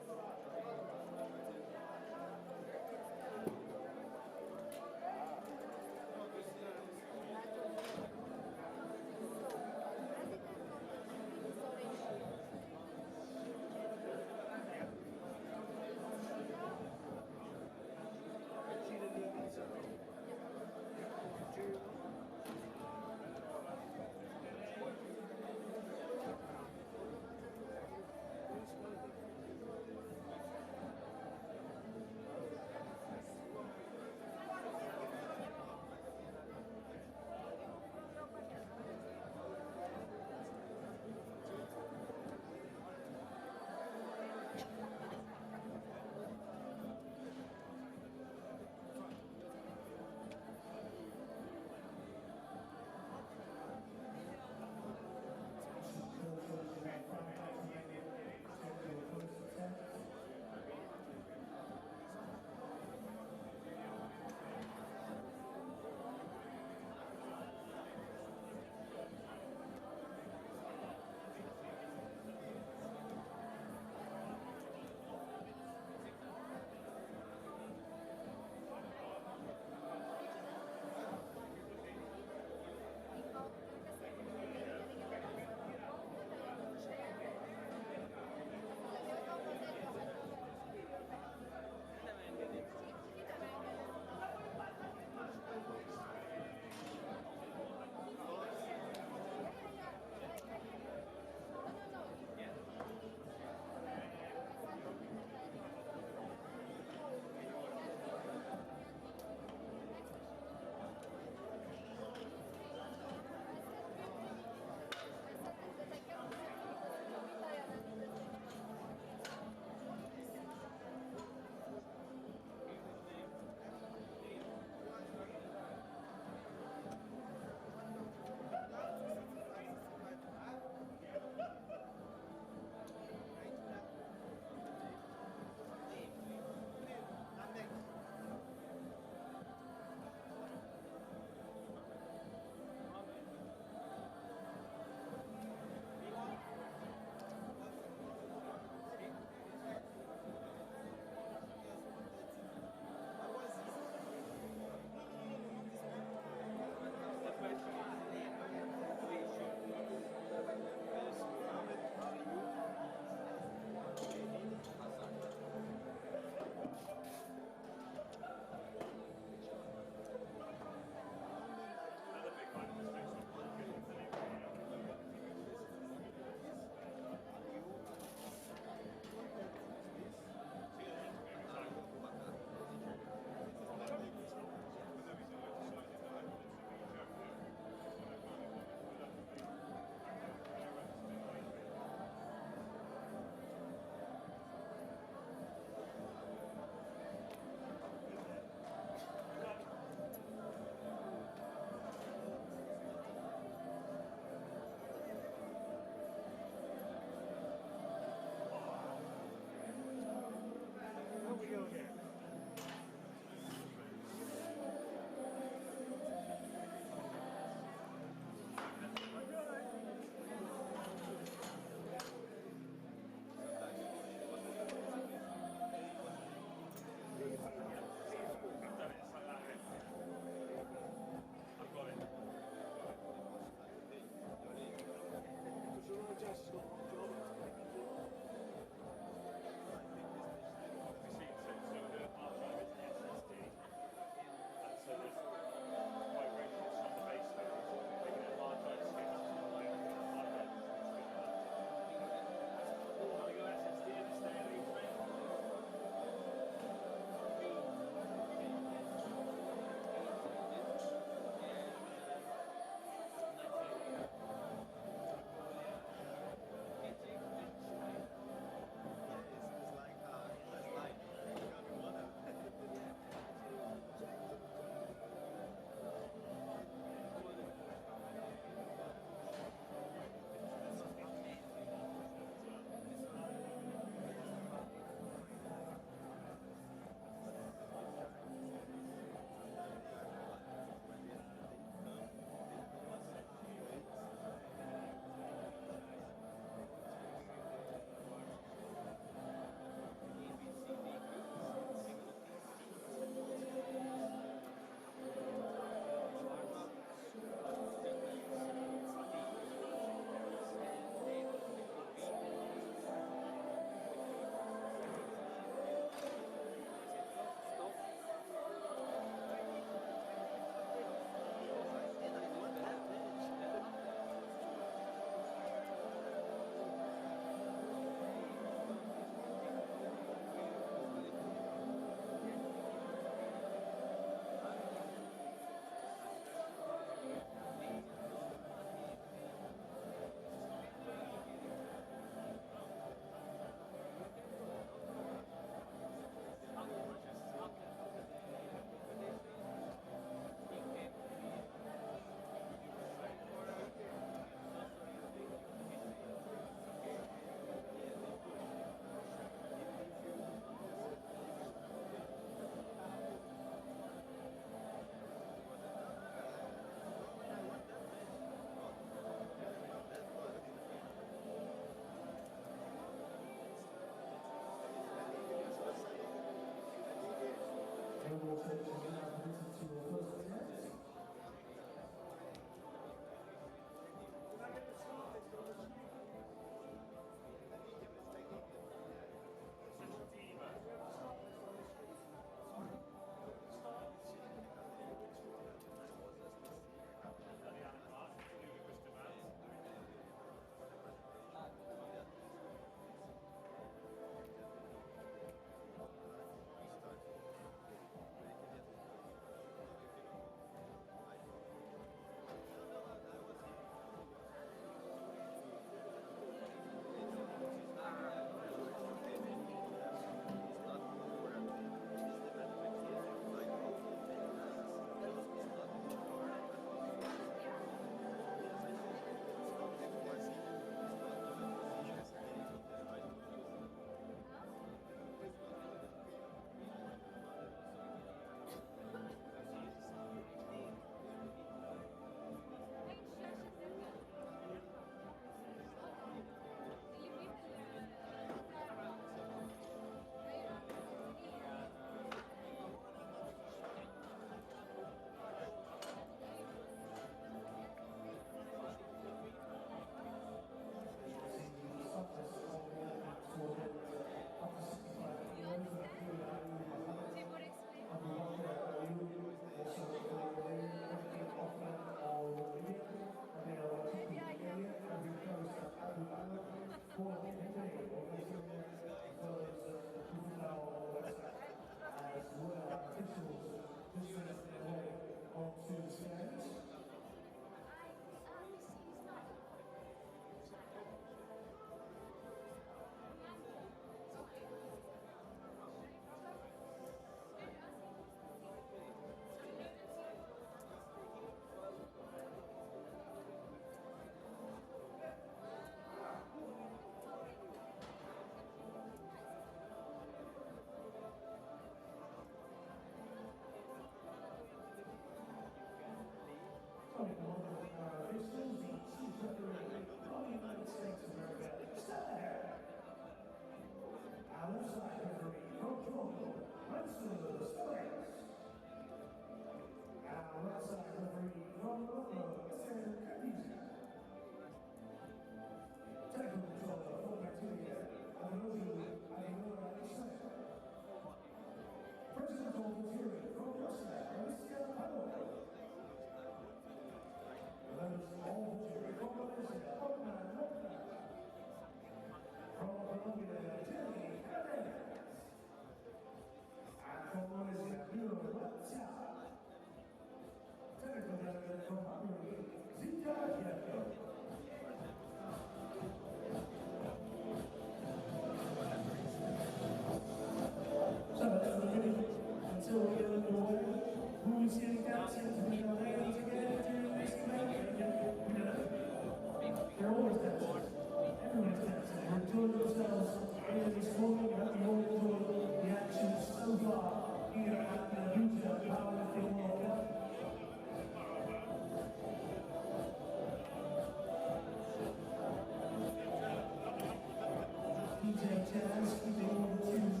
hands, keeping all the tunes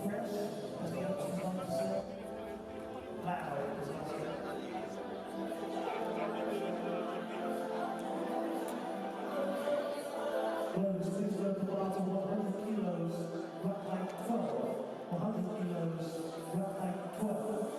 fresh as the ocean comes through. Loud as Blows, please go to the bar to 100 kilos, rack height 12. 100 kilos, rack height 12.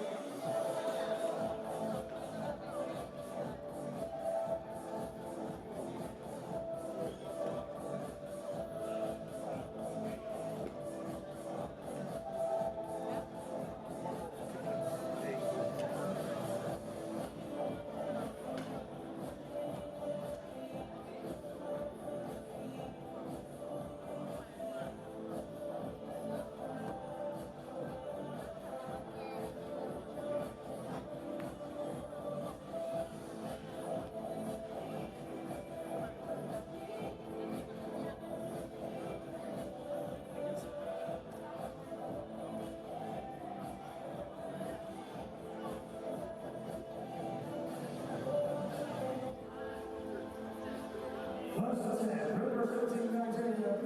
First step, representing Nigeria,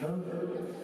Obeng.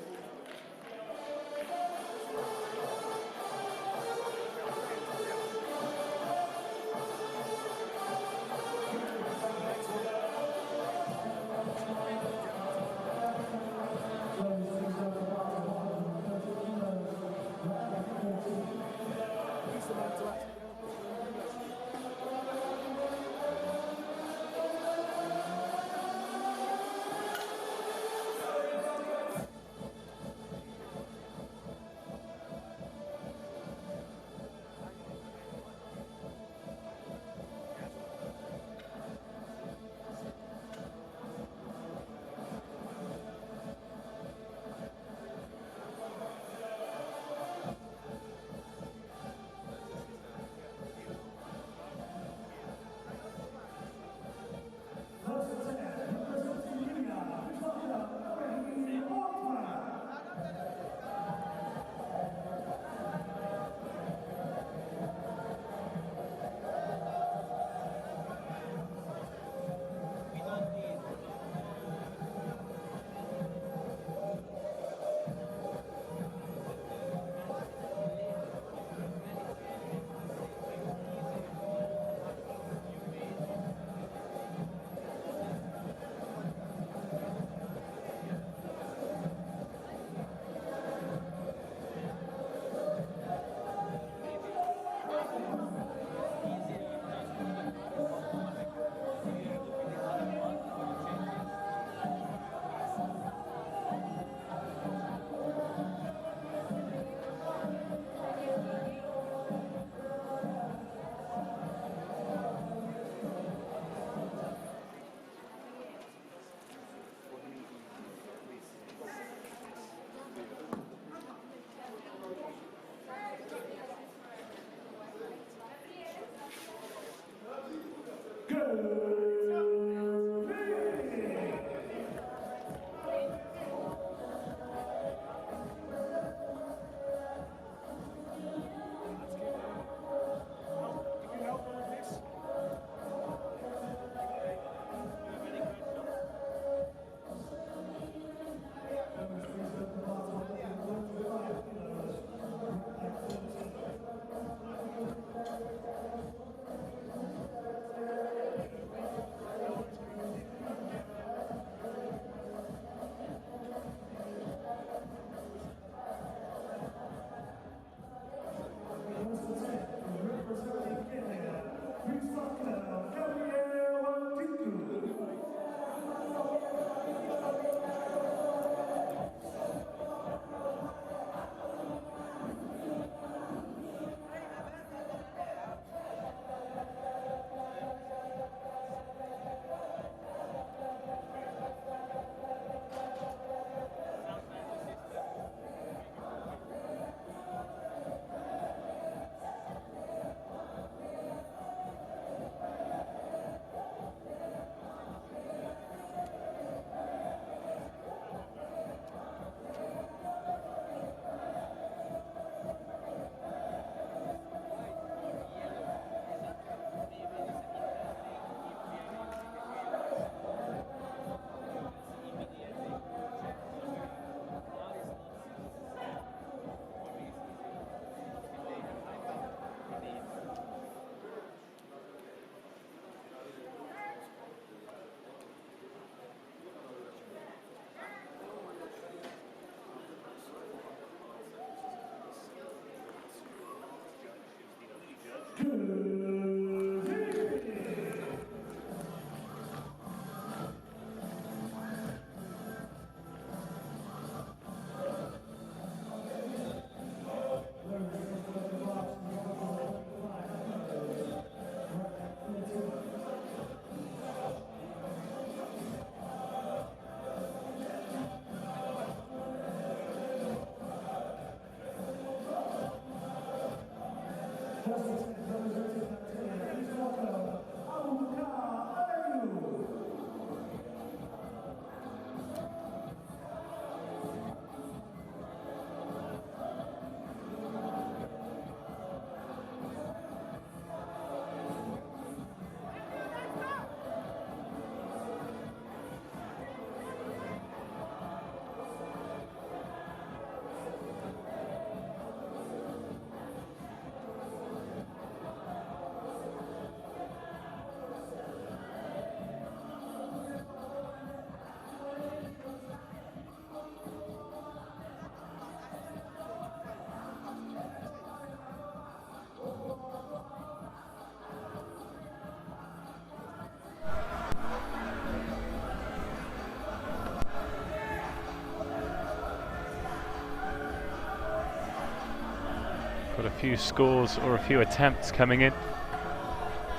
Got a few scores or a few attempts coming in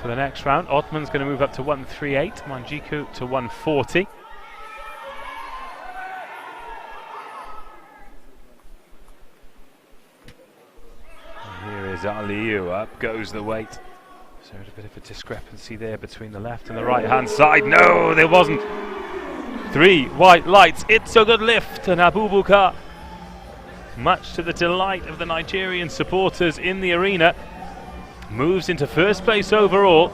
for the next round. Osman's going to move up to 138, Wanjiku to 140. And here is Aliyu, up goes the weight. So there's a bit of a discrepancy there between the left and the right hand side. No, there wasn't. 3 white lights, it's a good lift, and Abubakar, much to the delight of the Nigerian supporters in the arena, moves into first place overall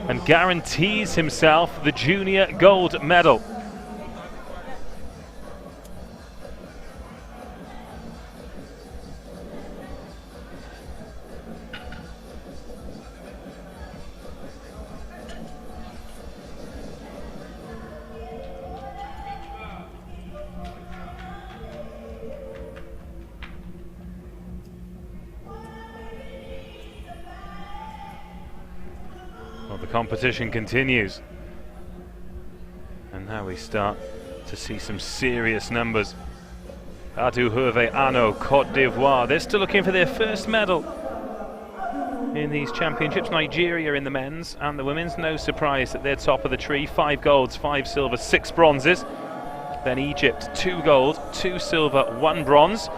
and guarantees himself the junior gold medal. The competition continues, and now we start to see some serious numbers. Adu Hervé Ano, Côte d'Ivoire, they're still looking for their first medal in these championships. Nigeria in the men's and the women's, no surprise that they're top of the tree. 5 golds, 5 silver, 6 bronzes. Then Egypt, 2 gold, 2 silver, 1 bronze.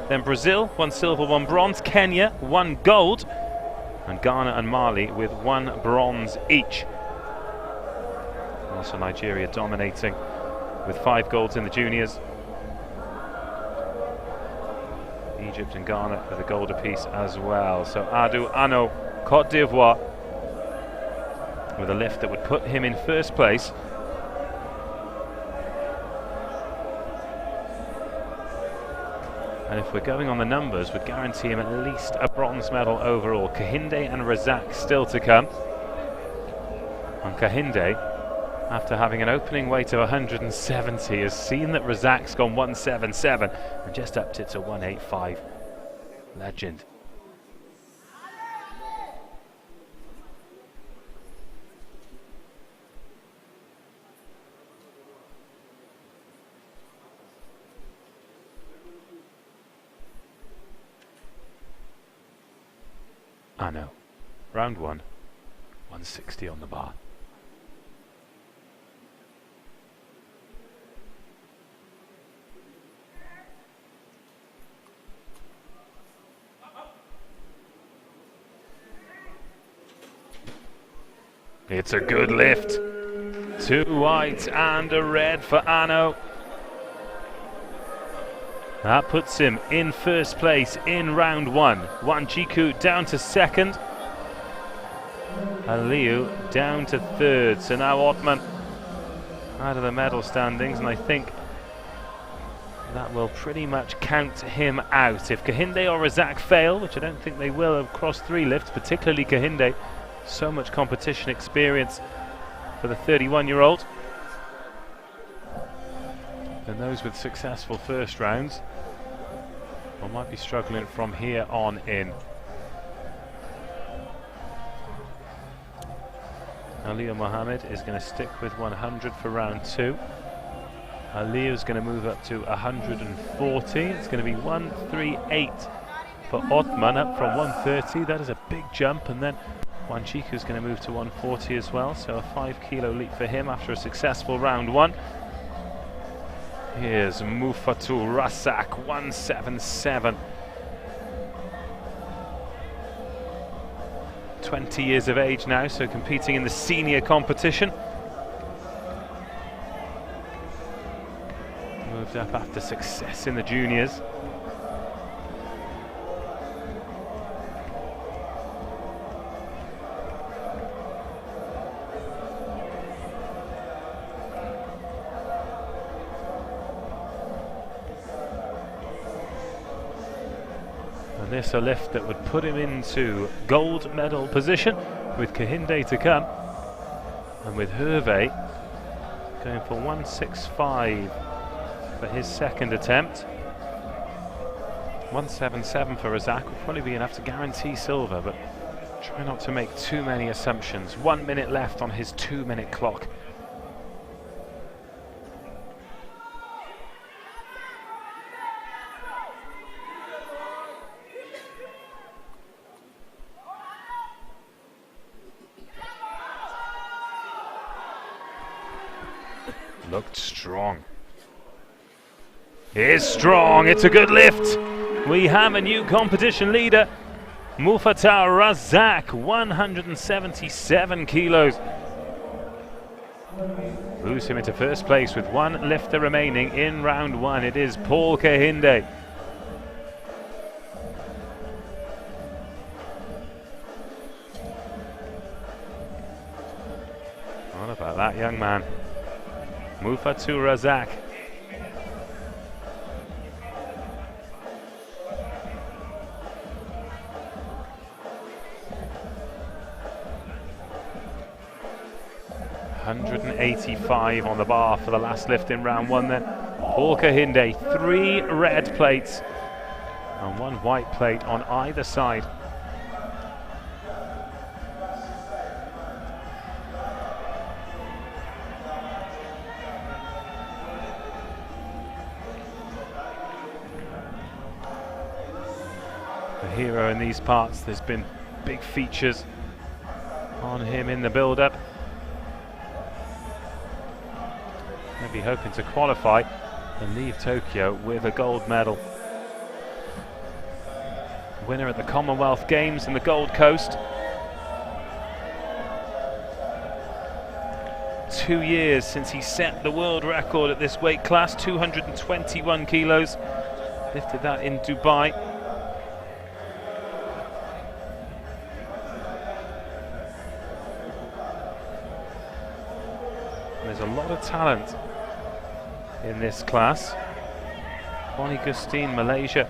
Then Brazil, 1 silver, 1 bronze. Kenya, 1 gold. And Ghana and Mali with 1 bronze each. Also Nigeria dominating with 5 golds in the juniors. Egypt and Ghana with a gold apiece as well. So Adu Ano, Côte d'Ivoire, with a lift that would put him in first place. And if we're going on the numbers, would guarantee him at least a bronze medal overall. Kahinde and Razak still to come. And Kahinde, after having an opening weight of 170, has seen that Razak's gone 177 and just upped it to 185. Legend. Ano, round 1, 160 on the bar. It's a good lift. 2 whites and a red for Ano. That puts him in first place in round 1. Wanjiku down to 2nd. Aliyu down to 3rd. So now Osman out of the medal standings, and I think that will pretty much count him out. If Kahinde or Razak fail, which I don't think they will across 3 lifts, particularly Kahinde, so much competition experience for the 31-year-old. And those with successful first rounds might be struggling from here on in. Aliyu Mohammed is going to stick with 100 for round 2. Aliyu is going to move up to 140. It's going to be 138 for Osman, up from 130. That is a big jump. And then Wanjiku is going to move to 140 as well. So a 5-kilo leap for him after a successful round 1. Here's Mufatu Razak, 177. 20 years of age now, so competing in the senior competition. Moved up after success in the juniors. And this a lift that would put him into gold medal position, with Kahinde to come, and with Hervé going for 165 for his 2nd attempt. 177 for Razak will probably be enough to guarantee silver, but try not to make too many assumptions. 1 minute left on his 2-minute clock. looked strong. Is strong, it's a good lift. We have a new competition leader, Mufatar Razak, 177 kilos. Moves him into first place with one lifter remaining in round one. It is Paul Kahinde. What about that young man? Mufatar Razak. $185 on the bar for the last lift in round one then. Paul Kahinde, 3 red plates and 1 white plate on either side. The hero in these parts, there's been big features on him in the build-up. Maybe hoping to qualify and leave Tokyo with a gold medal. Winner at the Commonwealth Games in the Gold Coast. 2 years since he set the world record at this weight class, 221 kilos. Lifted that in Dubai. There's a lot of talent in this class. Bonnie Gustine, Malaysia,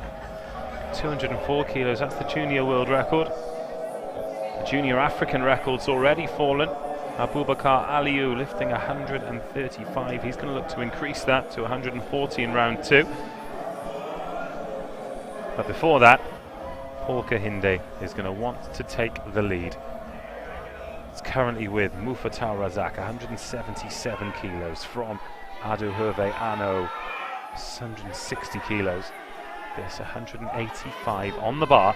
204 kilos, that's the junior world record. The junior African record's already fallen. Abubakar Aliou lifting 135. He's going to look to increase that to 140 in round two. But before that, Paul Kahinde is going to want to take the lead. It's currently with Mufatar Razak, 177 kilos from Adu Herve Ano, 160 kilos. This 185 on the bar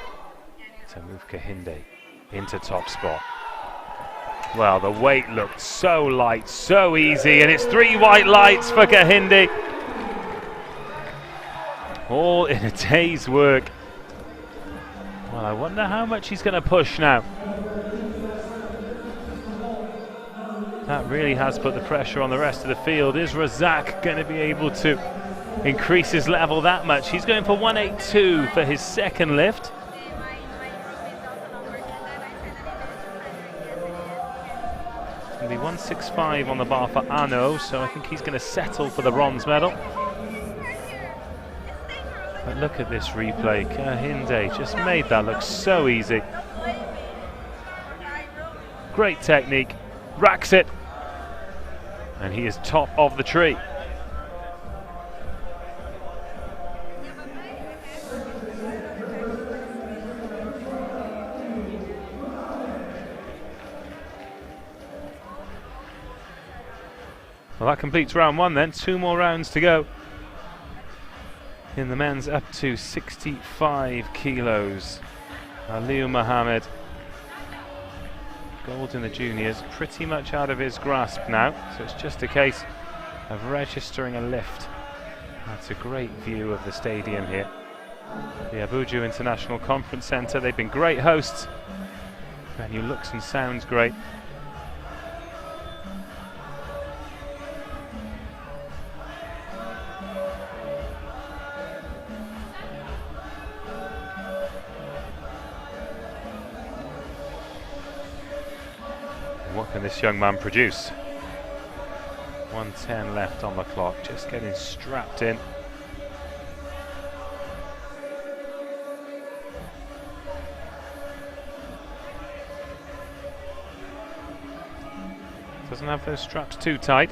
to move Kahinde into top spot. Well, the weight looked so light, so easy, and it's 3 white lights for Kahinde. All in a day's work. Well, I wonder how much he's going to push now. That really has put the pressure on the rest of the field. Is Razak going to be able to increase his level that much? He's going for 182 for his second lift. It's going to be 165 on the bar for Ano, so I think he's going to settle for the bronze medal. But look at this replay. Kahinde just made that look so easy. Great technique. Racks it. And he is top of the tree. Well, that completes round one then. 2 more rounds to go. In the men's up to 65 kilos. Aliou Mohammed. Gold in the juniors, pretty much out of his grasp now, so it's just a case of registering a lift. That's a great view of the stadium here. The Abuja International Conference Centre, they've been great hosts. Venue looks and sounds great. What can this young man produce? 110 left on the clock, just getting strapped in. Doesn't have those straps too tight.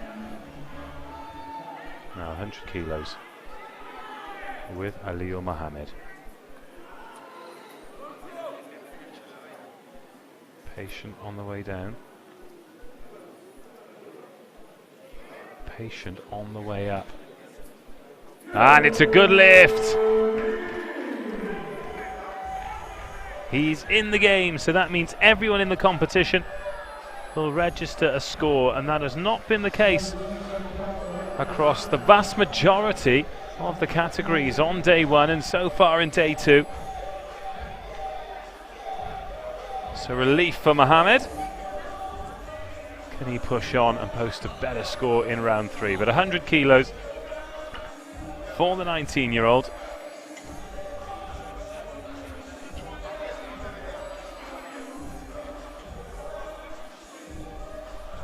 Now 100 kilos with Aliou Mohammed. Patient on the way down. Patient on the way up. And it's a good lift. He's in the game, so that means everyone in the competition will register a score, and that has not been the case across the vast majority of the categories on day one and so far in day two. So relief for Mohammed. Can he push on and post a better score in round three? But 100 kilos for the 19-year-old.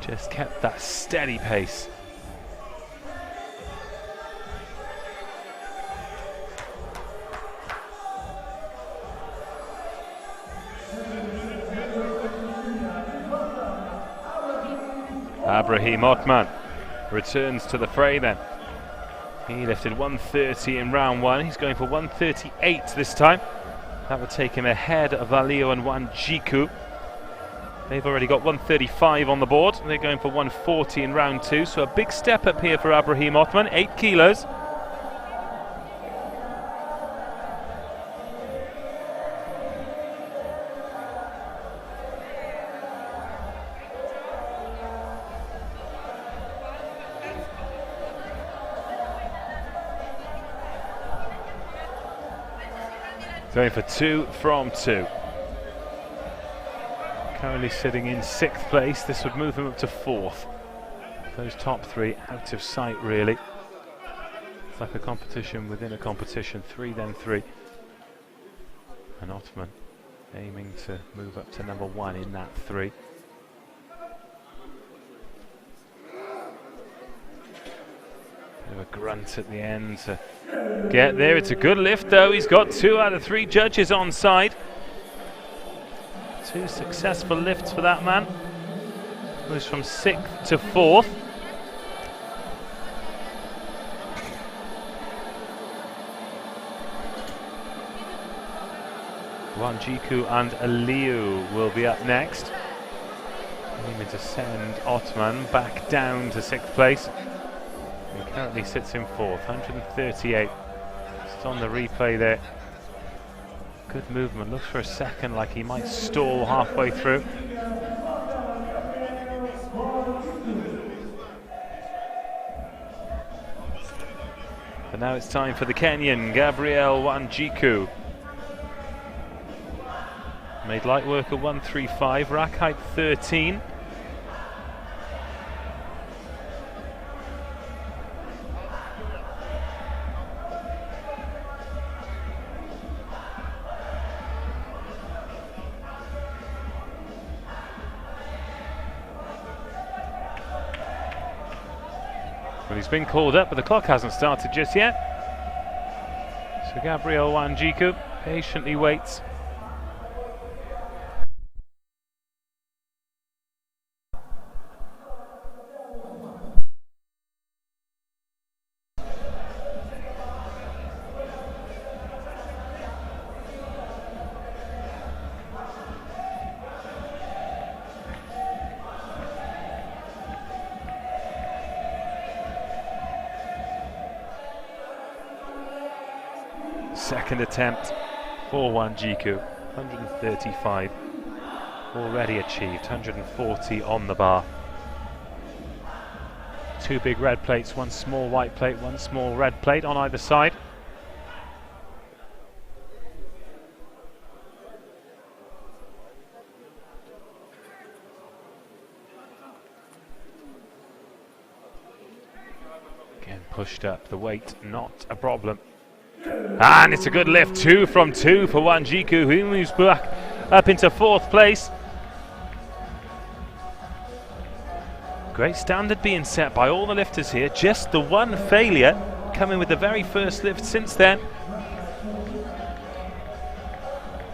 Just kept that steady pace. Osman returns to the fray then. He lifted 130 in round one. He's going for 138 this time. That would take him ahead of Diallo and Wanjiku. They've already got 135 on the board. They're going for 140 in round two. So a big step up here for Osman, 8 kilos. Going for 2 from 2. Currently sitting in 6th place. This would move him up to 4th. Those top 3 out of sight, really. It's like a competition within a competition. 3 then 3. And Osman aiming to move up to number 1 in that 3. Bit of a grunt at the end to get there. It's a good lift though. He's got 2 out of 3 judges on side. 2 successful lifts for that man. Moves from 6th to 4th. Wanjiku and Aliyu will be up next. Aiming to send Osman back down to 6th place. He currently sits in 4th, 138. Just on the replay there. Good movement, looks for a second like he might stall halfway through. But now it's time for the Kenyan, Gabriel Wanjiku. Made light work at 135, rack height 13. Well, he's been called up, but the clock hasn't started just yet. So Gabriel Wanjiku patiently waits. Second attempt for Wanjiku, 135 already achieved, 140 on the bar. 2 big red plates, 1 small white plate, 1 small red plate on either side. Again pushed up, the weight not a problem. And it's a good lift, 2 from 2 for Wanjiku, who moves back up into 4th place. Great standard being set by all the lifters here, just the 1 failure coming with the very first lift since then.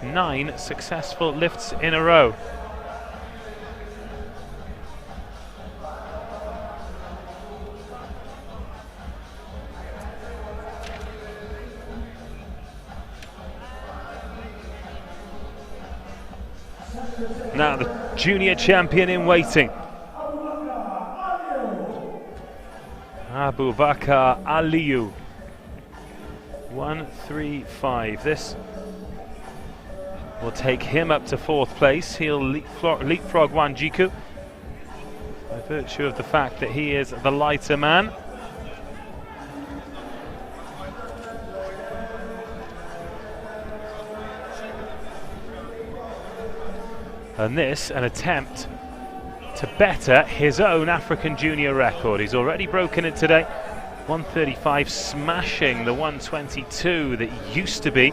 9 successful lifts in a row. Now the junior champion in waiting, Abubakar Aliyu, 135. This will take him up to 4th place. He'll leapfrog Wanjiku by virtue of the fact that he is the lighter man. And this, an attempt to better his own African junior record. He's already broken it today. 135, smashing the 122 that used to be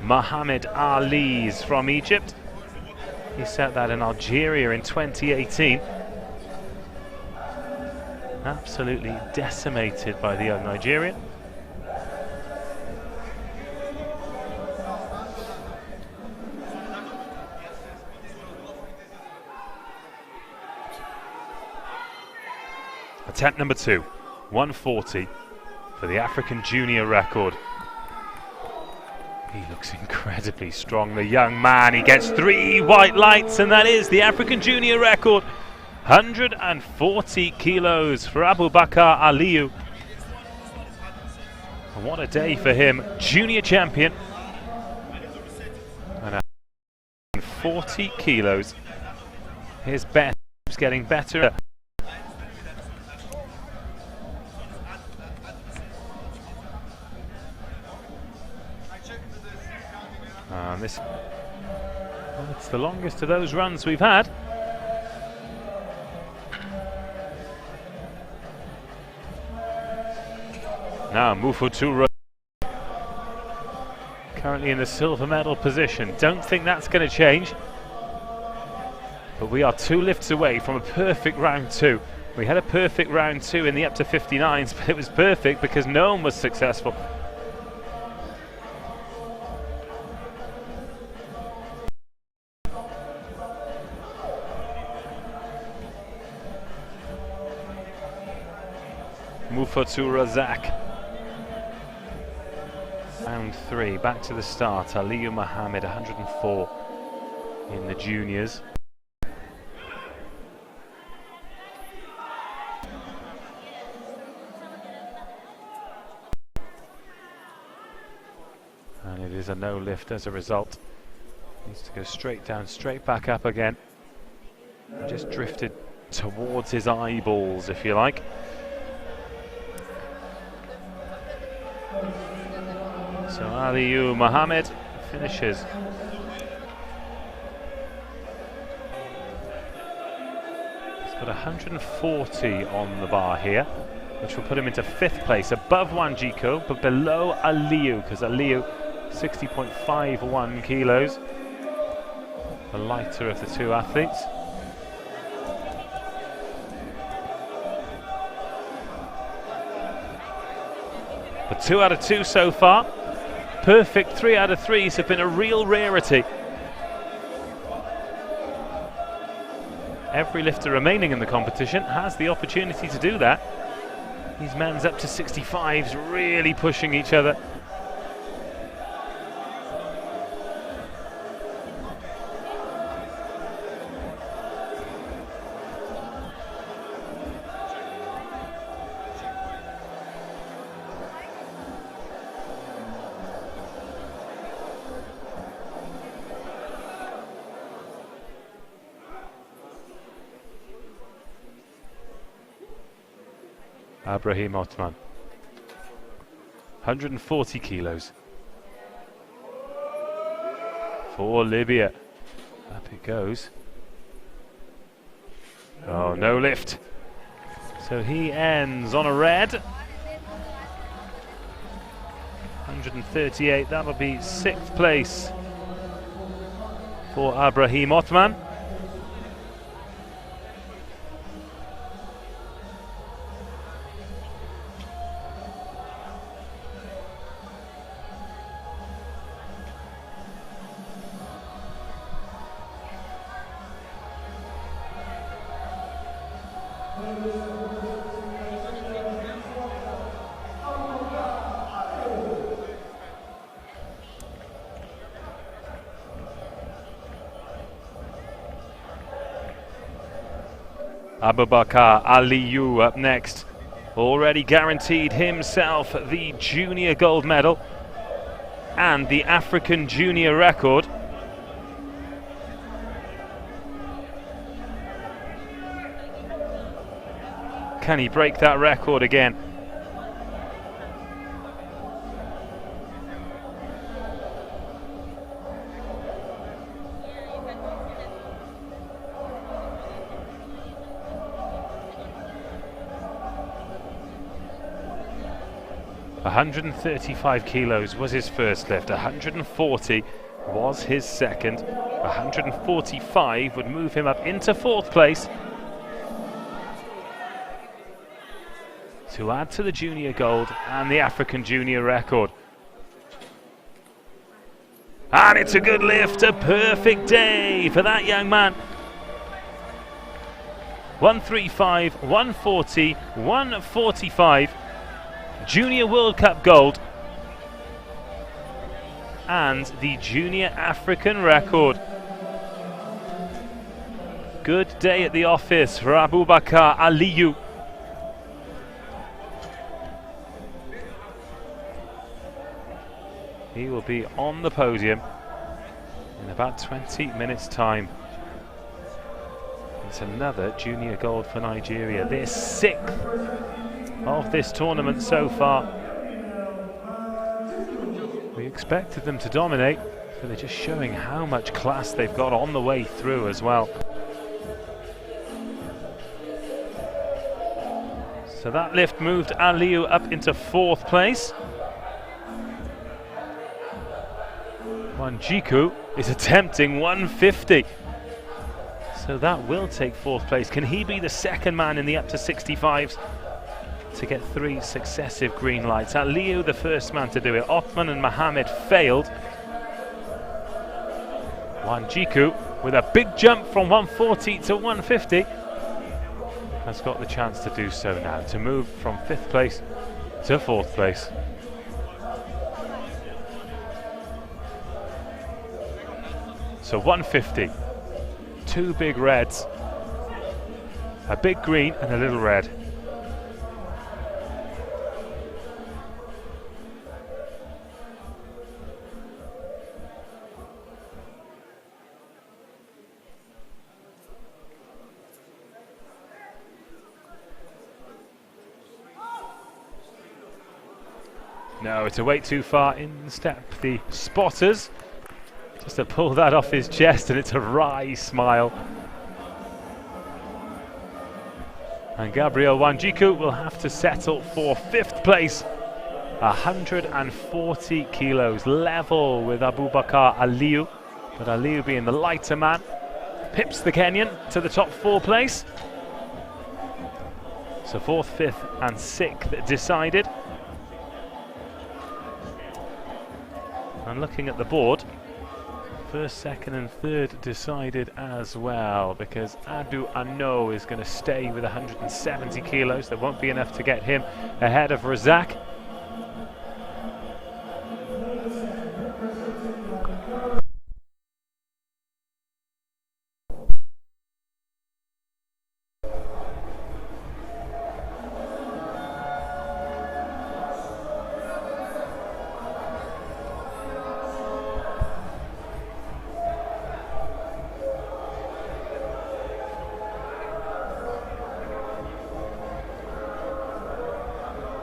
Muhammad Ali's from Egypt. He set that in Algeria in 2018. Absolutely decimated by the young Nigerian. Attempt number 2, 140 for the African junior record. He looks incredibly strong, the young man. He gets 3 white lights, and that is the African junior record. 140 kilos for Abubakar Aliyu. And what a day for him, junior champion. And 140 kilos. His best is getting better. And this, well, it's the longest of those runs we've had. Now Mufutura currently in the silver medal position. Don't think that's going to change. But we are 2 lifts away from a perfect round 2. We had a perfect round 2 in the up to 59s, but it was perfect because no one was successful. Mufutura Zak. Round 3, back to the start. Aliyu Muhammad, 104 in the juniors. And it is a no lift as a result. Needs to go straight down, straight back up again. Just drifted towards his eyeballs, if you like. So Aliyu Muhammad finishes. He's got 140 on the bar here, which will put him into 5th place, above Wanjiku, but below Aliyu, because Aliyu 60.51 kilos, the lighter of the 2 athletes. But 2 out of 2 so far. Perfect 3 out of 3s have been a real rarity. Every lifter remaining in the competition has the opportunity to do that. These men's up to 65s really pushing each other. Ibrahim Osman, 140 kilos for Libya. Up it goes. Oh, no lift. So he ends on a red. 138, that'll be 6th place for Ibrahim Osman. Abubakar Aliyu up next, already guaranteed himself the junior gold medal and the African junior record. Can he break that record again? 135 kilos was his first lift, 140 was his second, 145 would move him up into 4th place to add to the junior gold and the African junior record. And it's a good lift, a perfect day for that young man. 135, 140, 145, Junior World Cup gold, and the Junior African record. Good day at the office for Abubakar Aliyu. He will be on the podium in about 20 minutes' time. It's another junior gold for Nigeria, their 6th of this tournament so far. We expected them to dominate, but they're just showing how much class they've got on the way through as well. So that lift moved Aliyu up into 4th place. Wanjiku is attempting 150. So that will take 4th place. Can he be the second man in the up to 65s to get 3 successive green lights? Aliyu, the first man to do it. Osman and Mohammed failed. Wanjiku, with a big jump from 140 to 150, has got the chance to do so now, to move from 5th place to 4th place. So 150, 2 big reds, a big green and a little red. No, it's a weight too far. In step the spotters, just to pull that off his chest, and it's a wry smile. And Gabriel Wanjiku will have to settle for 5th place. 140 kilos, level with Abubakar Aliyu, but Aliyu being the lighter man pips the Kenyan to the top 4 place. So 4th, 5th and 6th decided. And looking at the board, 1st, 2nd and 3rd decided as well, because Adu Ano is going to stay with 170 kilos. There won't be enough to get him ahead of Razak.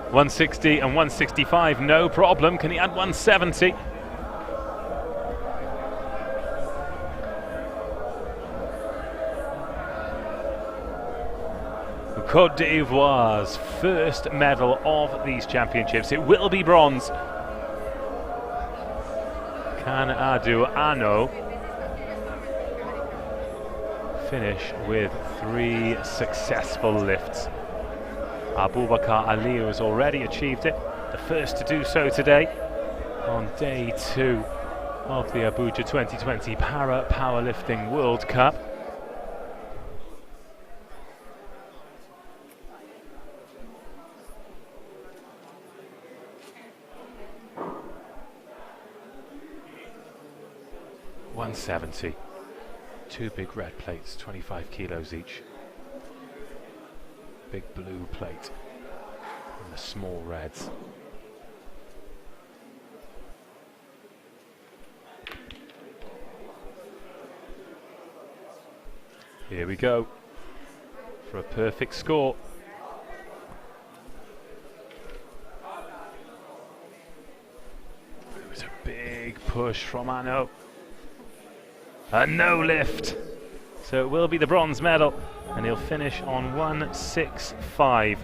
.160 and 165, no problem. Can he add 170? Côte d'Ivoire's first medal of these championships. It will be bronze. Can Adu Ano finish with 3 successful lifts? Abubakar Aliyu has already achieved it, the first to do so today on day 2 of the Abuja 2020 Para Powerlifting World Cup. .170, 2 big red plates, 25 kilos each. Big blue plate and the small reds. Here we go for a perfect score. It was a big push from Ano. A no lift. So it will be the bronze medal, and he'll finish on 165.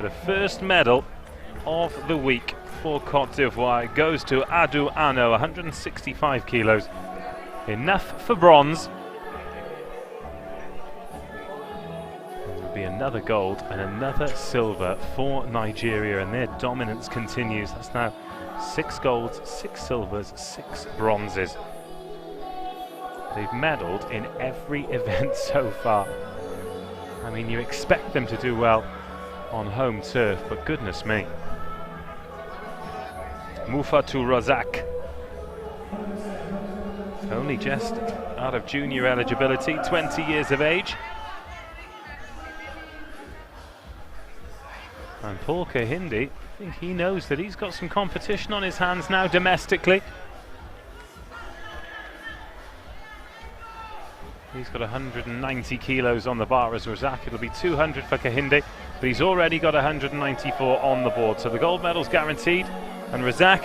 The first medal of the week for Cote d'Ivoire goes to Adu Ano, 165 kilos. Enough for bronze. There'll be another gold and another silver for Nigeria, and their dominance continues. That's now 6 golds, 6 silvers, 6 bronzes. They've medalled in every event so far. I mean, you expect them to do well on home turf, but goodness me. Mufatu Razak, only just out of junior eligibility, 20 years of age. And Paul Kahindi, I think he knows that he's got some competition on his hands now domestically. He's got 190 kilos on the bar as Razak. It'll be 200 for Kahinde, but he's already got 194 on the board. So the gold medal's guaranteed, and Razak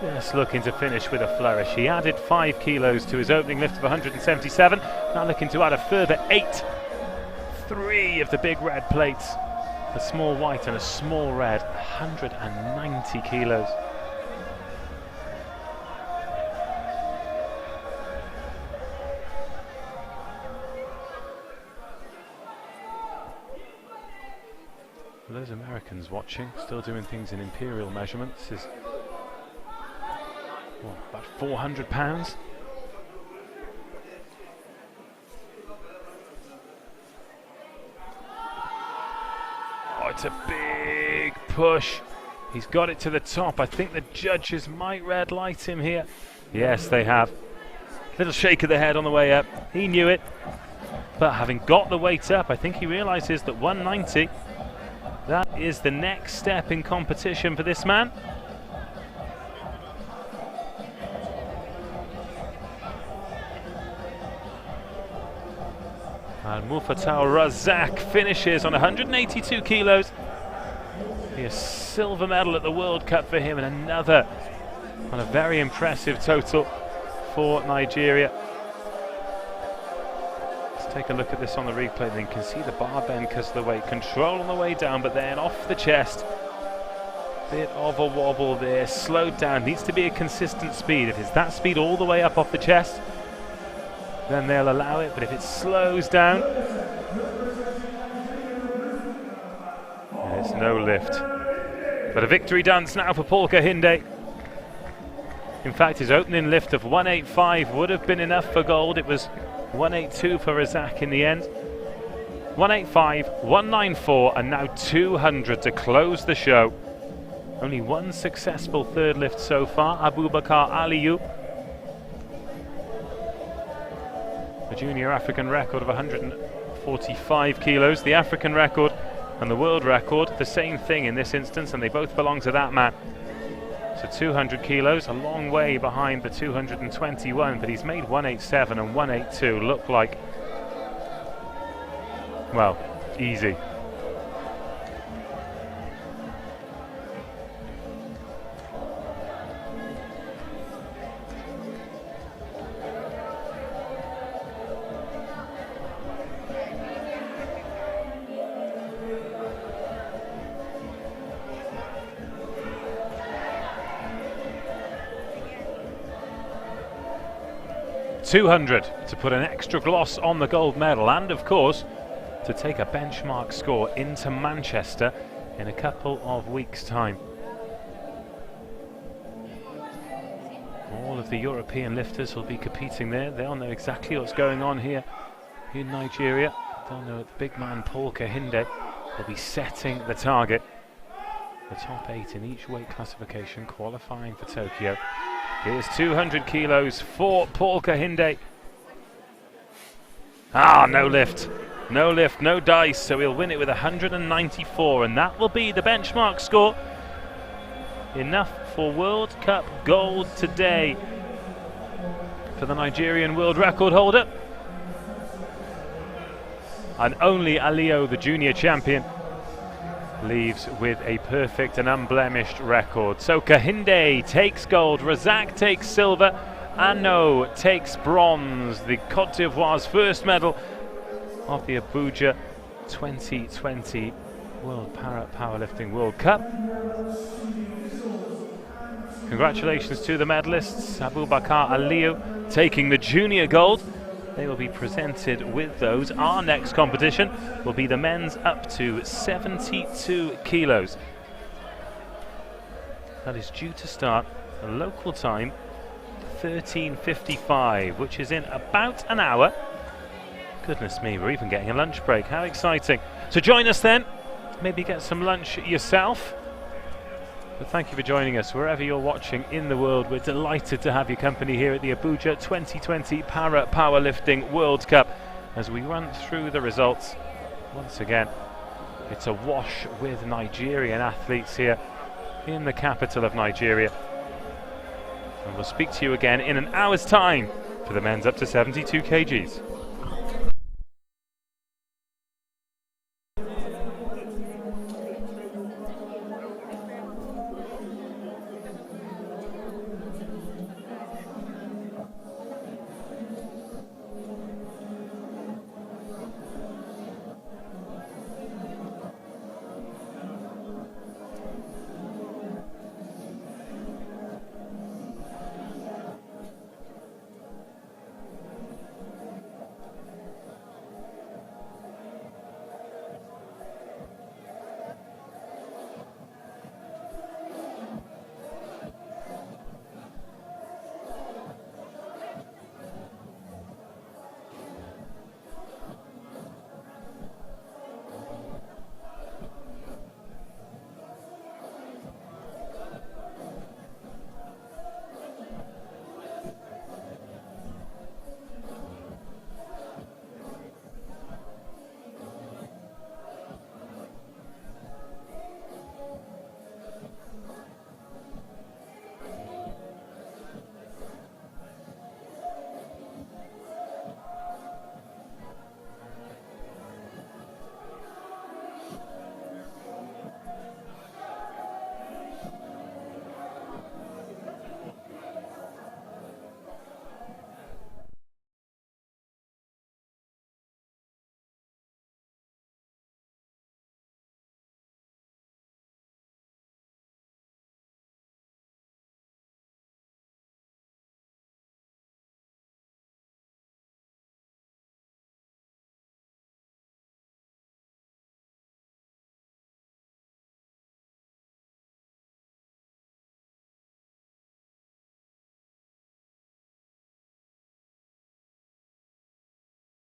just looking to finish with a flourish. He added 5 kilos to his opening lift of 177. Now looking to add a further 8. 3 of the big red plates, a small white and a small red, 190 kilos. Those Americans watching, still doing things in imperial measurements, is about 400 pounds. Oh, it's a big push. He's got it to the top. I think the judges might red light him here. Yes, they have. Little shake of the head on the way up. He knew it. But having got the weight up, I think he realizes that 190, that is the next step in competition for this man. And Mufatau Razak finishes on 182 kilos. A silver medal at the World Cup for him, and another on a very impressive total for Nigeria. Let's take a look at this on the replay, then you can see the bar bend because of the weight. Control on the way down, but then off the chest. Bit of a wobble there, slowed down. Needs to be a consistent speed. If it's that speed all the way up off the chest, then they'll allow it, but if it slows down, it's no lift. But a victory dance now for Paul Kahinde. In fact, his opening lift of 185 would have been enough for gold. It was 182 for Razak in the end. 185, 194, and now 200 to close the show. Only one successful third lift so far, Abubakar Aliyu. A junior African record of 145 kilos. The African record and the world record, the same thing in this instance, and they both belong to that man. So 200 kilos, a long way behind the 221, but he's made 187 and 182 look like, well, easy. $200 to put an extra gloss on the gold medal, and of course to take a benchmark score into Manchester in a couple of weeks' time. All of the European lifters will be competing there. They'll know exactly what's going on here in Nigeria. They'll know that the big man Paul Kahinde will be setting the target. The top 8 in each weight classification qualifying for Tokyo. Here's 200 kilos for Paul Kahinde. No lift. No lift, no dice, so he'll win it with 194, and that will be the benchmark score. Enough for World Cup gold today for the Nigerian world record holder. And only Aliyo, the junior champion, leaves with a perfect and unblemished record. So Kahinde takes gold, Razak takes silver, Ano takes bronze. The Cote d'Ivoire's first medal of the Abuja 2020 World Powerlifting World Cup. Congratulations to the medalists. Abubakar Aliyu taking the junior gold. They will be presented with those. Our next competition will be the men's up to 72 kilos. That is due to start a local time 13:55, which is in about an hour. Goodness me, we're even getting a lunch break. How exciting. So join us then. Maybe get some lunch yourself. But thank you for joining us wherever you're watching in the world. We're delighted to have your company here at the Abuja 2020 Powerlifting World Cup as we run through the results. Once again, it's a wash with Nigerian athletes here in the capital of Nigeria. And we'll speak to you again in an hour's time for the men's up to 72 kgs.